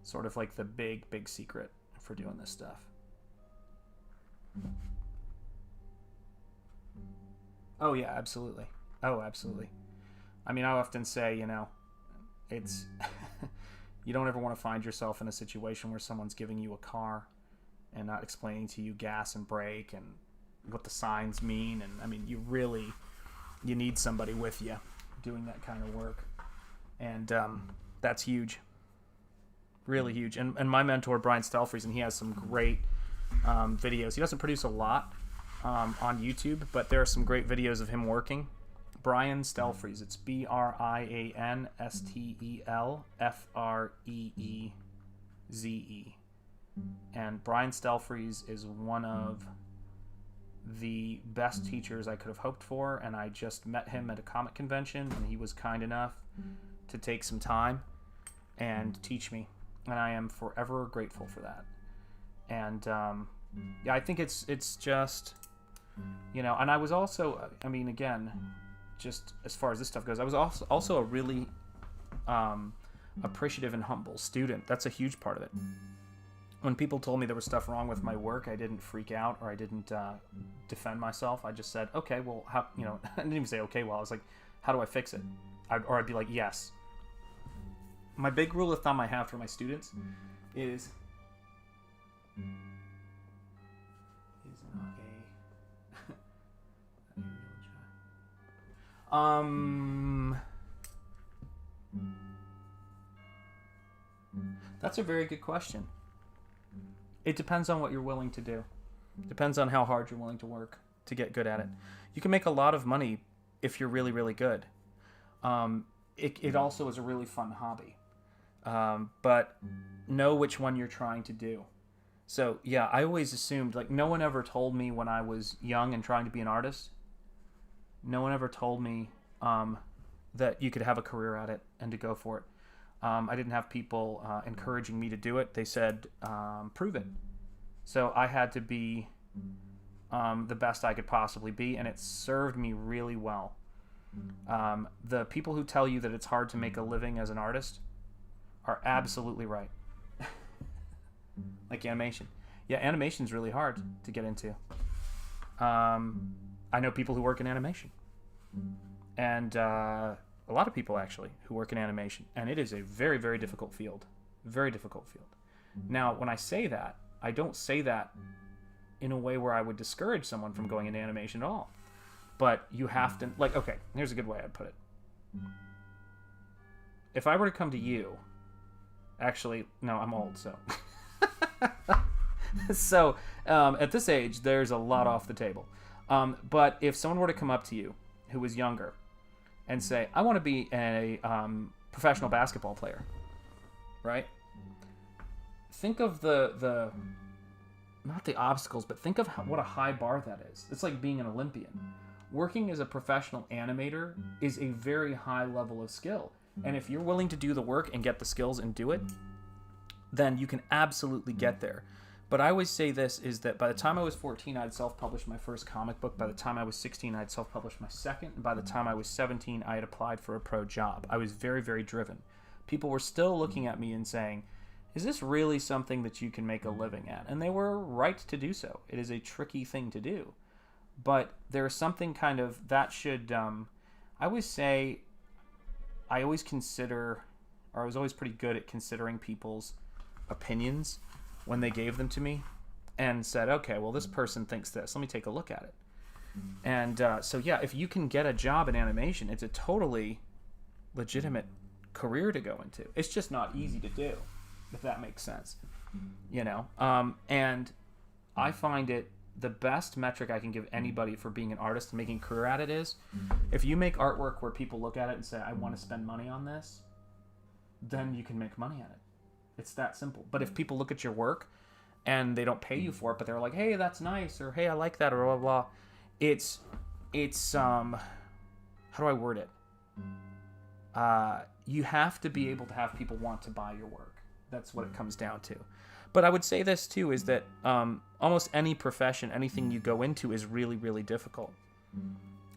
Sort of like the big secret for doing this stuff. Oh yeah, absolutely. Oh, absolutely. I mean, I often say, it's you don't ever want to find yourself in a situation where someone's giving you a car and not explaining to you gas and brake and what the signs mean. And I mean, you need somebody with you doing that kind of work. And that's huge. Really huge. And my mentor, Brian Stelfreeze, and he has some great videos. He doesn't produce a lot on YouTube, but there are some great videos of him working. Brian Stelfreeze. It's BrianStelfreeze. And Brian Stelfreeze is one of the best teachers I could have hoped for, and I just met him at a comic convention, and he was kind enough to take some time and teach me, and I am forever grateful for that. And yeah, I think it's just, and I was also, I mean, again, just as far as this stuff goes, I was also a really appreciative and humble student. That's a huge part of it. When people told me there was stuff wrong with my work, I didn't freak out, or I didn't defend myself. I just said, okay, well, how, I didn't even say, okay, well, I was like, how do I fix it? I'd be like, yes. My big rule of thumb I have for my students is that's a very good question. It depends on what you're willing to do. Depends on how hard you're willing to work to get good at it. You can make a lot of money if you're really, really good. It also is a really fun hobby. But know which one you're trying to do. So, yeah, I always assumed, no one ever told me when I was young and trying to be an artist, no one ever told me that you could have a career at it and to go for it. I didn't have people encouraging me to do it. They said, prove it. So I had to be the best I could possibly be, and it served me really well. The people who tell you that it's hard to make a living as an artist are absolutely right. Like animation. Yeah, animation's really hard to get into. I know people who work in animation. And a lot of people, actually, who work in animation. And it is a very, very difficult field. Very difficult field. Now, when I say that, I don't say that in a way where I would discourage someone from going into animation at all. But you have to... okay, here's a good way I'd put it. If I were to come to you... Actually, no, I'm old, so... So, at this age, there's a lot off the table. But if someone were to come up to you who was younger and say, I want to be a professional basketball player, right? Think of the not the obstacles, but think of what a high bar that is. It's like being an Olympian. Working as a professional animator is a very high level of skill. And if you're willing to do the work and get the skills and do it, then you can absolutely get there. But I always say this, is that by the time I was 14, I'd self-published my first comic book. By the time I was 16, I'd self-published my second. And by the time I was 17, I had applied for a pro job. I was very, very driven. People were still looking at me and saying, is this really something that you can make a living at? And they were right to do so. It is a tricky thing to do. but there's something kind of that should, I always say, I always consider, or I was always pretty good at considering people's opinions when they gave them to me, and said, okay, well, this person thinks this. Let me take a look at it. And so, yeah, if you can get a job in animation, it's a totally legitimate career to go into. It's just not easy to do, if that makes sense. You know? And I find it the best metric I can give anybody for being an artist and making a career at it is, if you make artwork where people look at it and say, I want to spend money on this, then you can make money at it. It's that simple. But if people look at your work and they don't pay you for it, but they're like, hey, that's nice, or hey, I like that, or blah, blah, blah. It's how do I word it? You have to be able to have people want to buy your work. That's what it comes down to. But I would say this too, is that almost any profession, anything you go into is really, really difficult.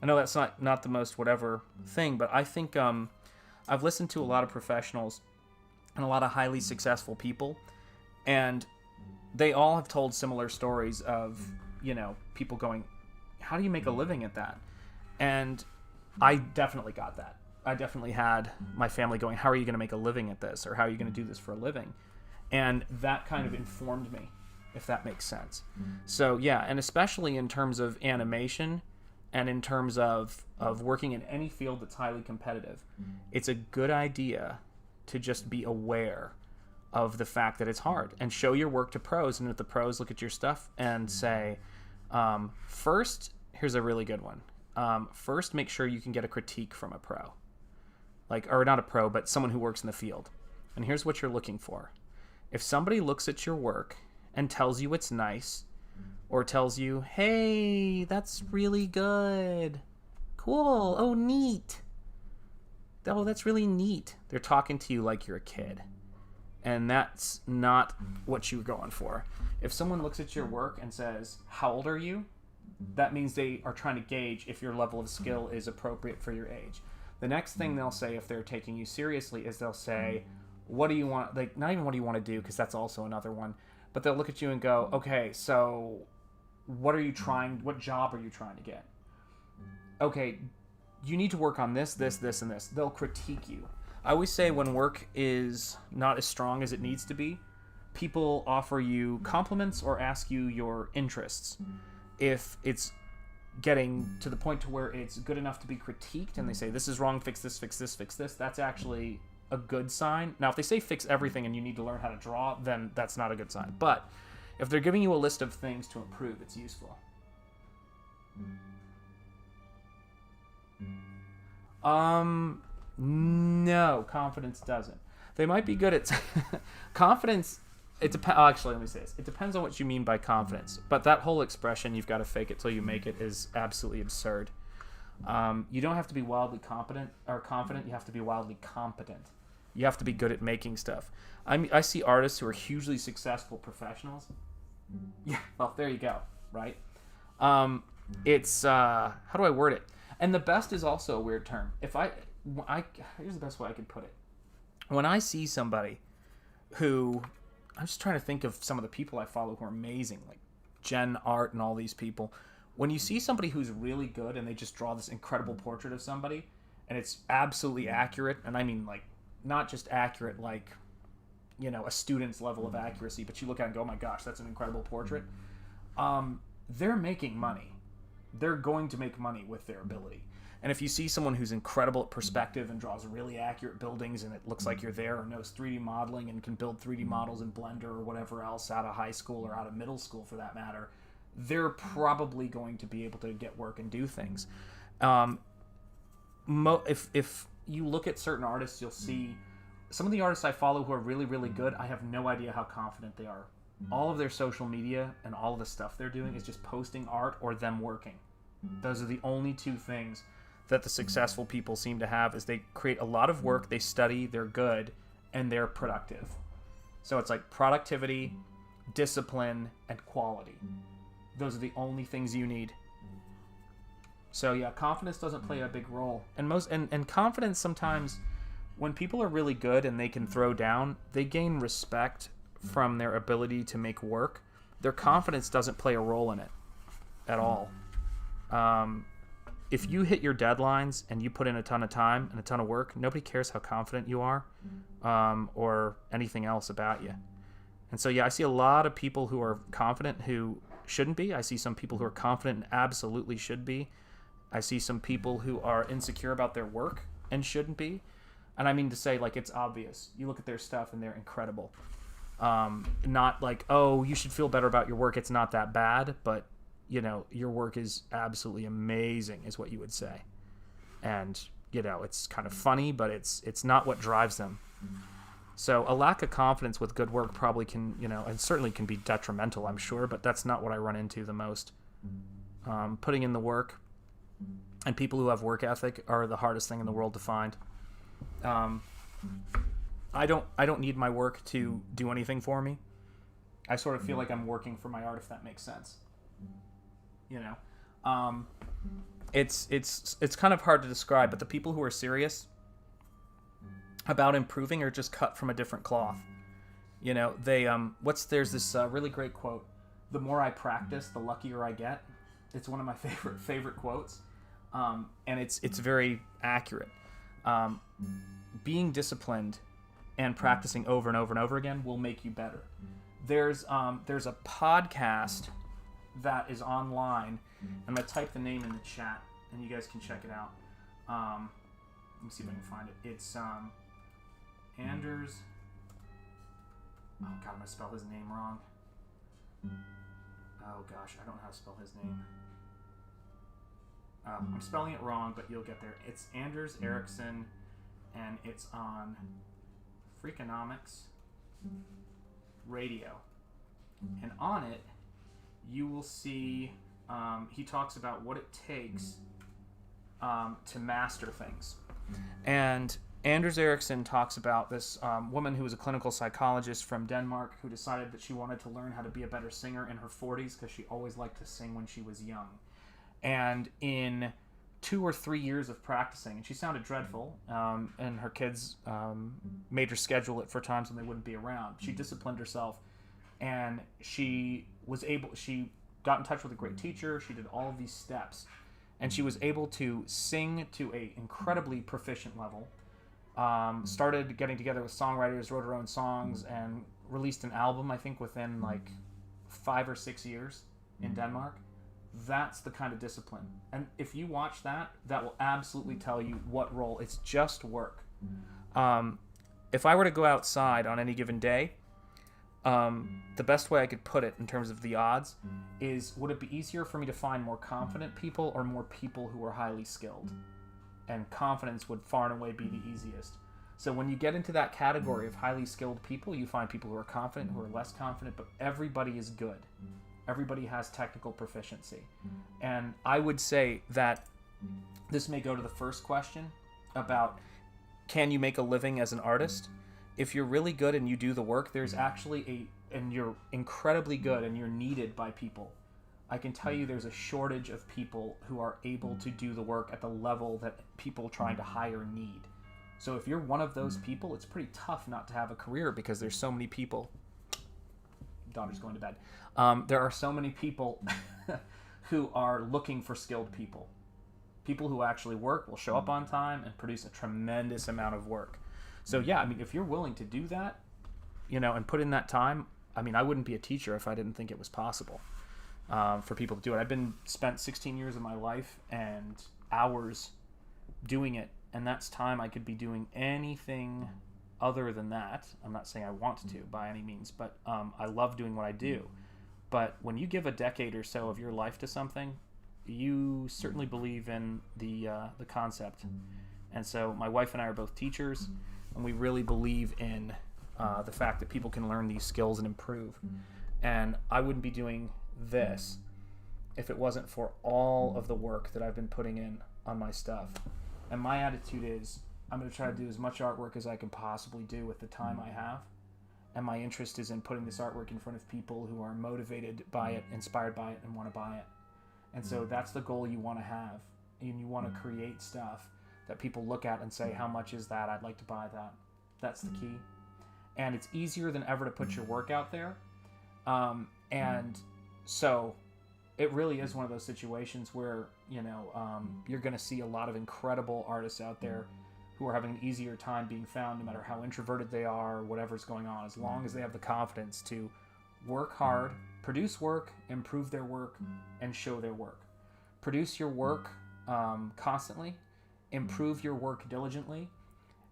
I know that's not the most whatever thing, but I think I've listened to a lot of professionals and a lot of highly successful people, and they all have told similar stories of, you know, people going, how do you make a living at that? And I definitely got that. I definitely had my family going, how are you going to make a living at this? Or how are you going to do this for a living? And that kind of informed me, if that makes sense. So, yeah, and especially in terms of animation and in terms of working in any field that's highly competitive, it's a good idea to just be aware of the fact that it's hard and show your work to pros. And if the pros look at your stuff and say, first, here's a really good one. First, make sure you can get a critique from a pro. Or not a pro, but someone who works in the field. And here's what you're looking for. If somebody looks at your work and tells you it's nice, or tells you, hey, that's really good. Cool. Oh, neat. Oh, that's really neat. They're talking to you like you're a kid. And that's not what you're going for. If someone looks at your work and says, how old are you? That means they are trying to gauge if your level of skill is appropriate for your age. The next thing they'll say, if they're taking you seriously, is they'll say, what do you want? Like, not even what do you want to do, because that's also another one. But they'll look at you and go, okay, so what job are you trying to get? Okay, you need to work on this, this, this, and this. They'll critique you. I always say when work is not as strong as it needs to be, people offer you compliments or ask you your interests. If it's getting to the point to where it's good enough to be critiqued and they say, this is wrong, fix this, fix this, fix this, that's actually a good sign. Now, if they say fix everything and you need to learn how to draw, then that's not a good sign. But if they're giving you a list of things to improve, it's useful. No, confidence doesn't. They might be good at confidence. Actually, let me say this. It depends on what you mean by confidence. But that whole expression, you've got to fake it till you make it, is absolutely absurd. You don't have to be wildly confident. You have to be wildly competent. You have to be good at making stuff. I see artists who are hugely successful professionals. Yeah, well, there you go, right? It's how do I word it? And the best is also a weird term. Here's the best way I could put it. When I see somebody who, I'm just trying to think of some of the people I follow who are amazing, like Jen Art and all these people. When you see somebody who's really good and they just draw this incredible portrait of somebody, and it's absolutely accurate, and I mean like not just accurate like, you know, a student's level of accuracy, but you look at it and go, oh my gosh, that's an incredible portrait. They're making money. They're going to make money with their ability. And if you see someone who's incredible at perspective and draws really accurate buildings and it looks like you're there, or knows 3D modeling and can build 3D models in Blender or whatever else out of high school or out of middle school for that matter, they're probably going to be able to get work and do things. If you look at certain artists, you'll see some of the artists I follow who are really, really good. I have no idea how confident they are. All of their social media and all of the stuff they're doing is just posting art or them working. Those are the only two things that the successful people seem to have, is they create a lot of work, they study, they're good, and they're productive. So it's like productivity, discipline, and quality. Those are the only things you need. So yeah, confidence doesn't play a big role. And confidence sometimes, when people are really good and they can throw down, they gain respect from their ability to make work. Their confidence doesn't play a role in it at all. If you hit your deadlines and you put in a ton of time and a ton of work, nobody cares how confident you are, or anything else about you. And so, yeah, I see a lot of people who are confident who shouldn't be. I see some people who are confident and absolutely should be. I see some people who are insecure about their work and shouldn't be. And I mean to say, like, it's obvious. You look at their stuff and they're incredible. Not like, oh, you should feel better about your work. It's not that bad, but, you know, your work is absolutely amazing is what you would say. And, you know, it's kind of funny, but it's not what drives them. So a lack of confidence with good work probably can, you know, and certainly can be detrimental, I'm sure, but that's not what I run into the most. Putting in the work and people who have work ethic are the hardest thing in the world to find. I don't need my work to do anything for me. I sort of feel like I'm working for my art, if that makes sense. You know, it's kind of hard to describe, but the people who are serious about improving are just cut from a different cloth. You know, they there's this really great quote: "The more I practice, the luckier I get." It's one of my favorite quotes, and it's very accurate. Being disciplined and practicing over and over and over again will make you better. There's a podcast that is online. I'm gonna type the name in the chat, and you guys can check it out. Let me see if I can find it. It's Anders. Oh God, I'm gonna spell his name wrong. Oh gosh, I don't know how to spell his name. I'm spelling it wrong, but you'll get there. It's Anders Ericsson, and it's on Freakonomics Radio. And on it, you will see he talks about what it takes to master things. And Anders Ericsson talks about this woman who was a clinical psychologist from Denmark who decided that she wanted to learn how to be a better singer in her 40s because she always liked to sing when she was young. And in 2 or 3 years of practicing, and she sounded dreadful, and her kids made her schedule it for times when they wouldn't be around. She disciplined herself, and she got in touch with a great teacher. She did all of these steps, and she was able to sing to a incredibly proficient level. Started getting together with songwriters, wrote her own songs, and released an album, I think, within like 5 or 6 years in Denmark. That's the kind of discipline. And if you watch that, that will absolutely tell you what role. It's just work. If I were to go outside on any given day, the best way I could put it in terms of the odds is, would it be easier for me to find more confident people or more people who are highly skilled? And confidence would far and away be the easiest. So when you get into that category of highly skilled people, you find people who are confident, who are less confident, but everybody is good. Everybody has technical proficiency. And I would say that this may go to the first question about, can you make a living as an artist? If you're really good and you do the work, there's actually and you're incredibly good and you're needed by people. I can tell you there's a shortage of people who are able to do the work at the level that people trying to hire need. So if you're one of those people, it's pretty tough not to have a career because there's so many people. Daughter's going to bed. There are so many people who are looking for skilled people. People who actually work, will show up on time, and produce a tremendous amount of work. So yeah, I mean, if you're willing to do that, you know, and put in that time, I mean, I wouldn't be a teacher if I didn't think it was possible for people to do it. Spent 16 years of my life and hours doing it, and that's time I could be doing anything other than that. I'm not saying I want to by any means, but I love doing what I do. But when you give a decade or so of your life to something, you certainly believe in the concept. And so my wife and I are both teachers, and we really believe in the fact that people can learn these skills and improve. And I wouldn't be doing this if it wasn't for all of the work that I've been putting in on my stuff. And my attitude is, I'm going to try to do as much artwork as I can possibly do with the time I have. And my interest is in putting this artwork in front of people who are motivated by it, inspired by it, and want to buy it. And so that's the goal you want to have. And you want to create stuff that people look at and say, how much is that? I'd like to buy that. That's the key. And it's easier than ever to put your work out there. And so it really is one of those situations where, you're going to see a lot of incredible artists out there who are having an easier time being found, no matter how introverted they are, whatever's going on, as long as they have the confidence to work hard, produce work, improve their work, and show their work. Produce your work constantly, improve your work diligently,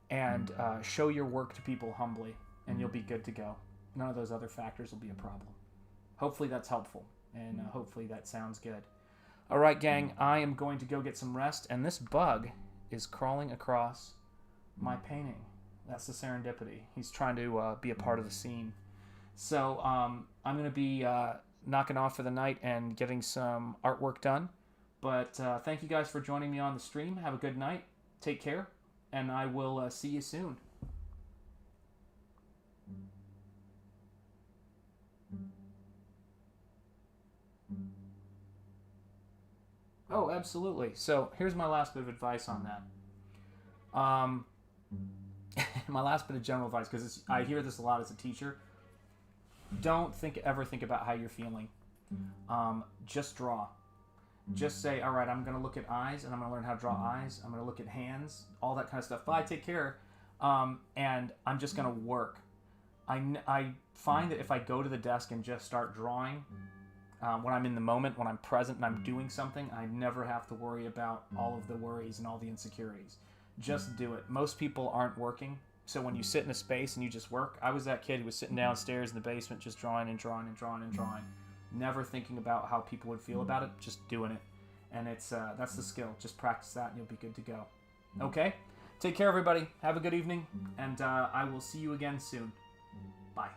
and show your work to people humbly, and you'll be good to go. None of those other factors will be a problem. Hopefully that's helpful, and hopefully that sounds good. All right, gang, I am going to go get some rest, and this bug is crawling across my painting. That's the serendipity. He's trying to be a part of the scene. So I'm going to be knocking off for the night and getting some artwork done. But thank you guys for joining me on the stream. Have a good night. Take care, and I will see you soon. Oh, absolutely. So here's my last bit of advice on that. My last bit of general advice, because I hear this a lot as a teacher. Don't ever think about how you're feeling. Just draw. Just say, all right, I'm going to look at eyes, and I'm going to learn how to draw eyes. I'm going to look at hands, all that kind of stuff. Bye, take care. And I'm just going to work. I find that if I go to the desk and just start drawing, when I'm in the moment, when I'm present and I'm doing something, I never have to worry about all of the worries and all the insecurities. Just do it. Most people aren't working, so when you sit in a space and you just work, I was that kid who was sitting downstairs in the basement just drawing and drawing and drawing and drawing, never thinking about how people would feel about it, just doing it. And that's the skill. Just practice that and you'll be good to go. Okay? Take care, everybody. Have a good evening, and I will see you again soon. Bye.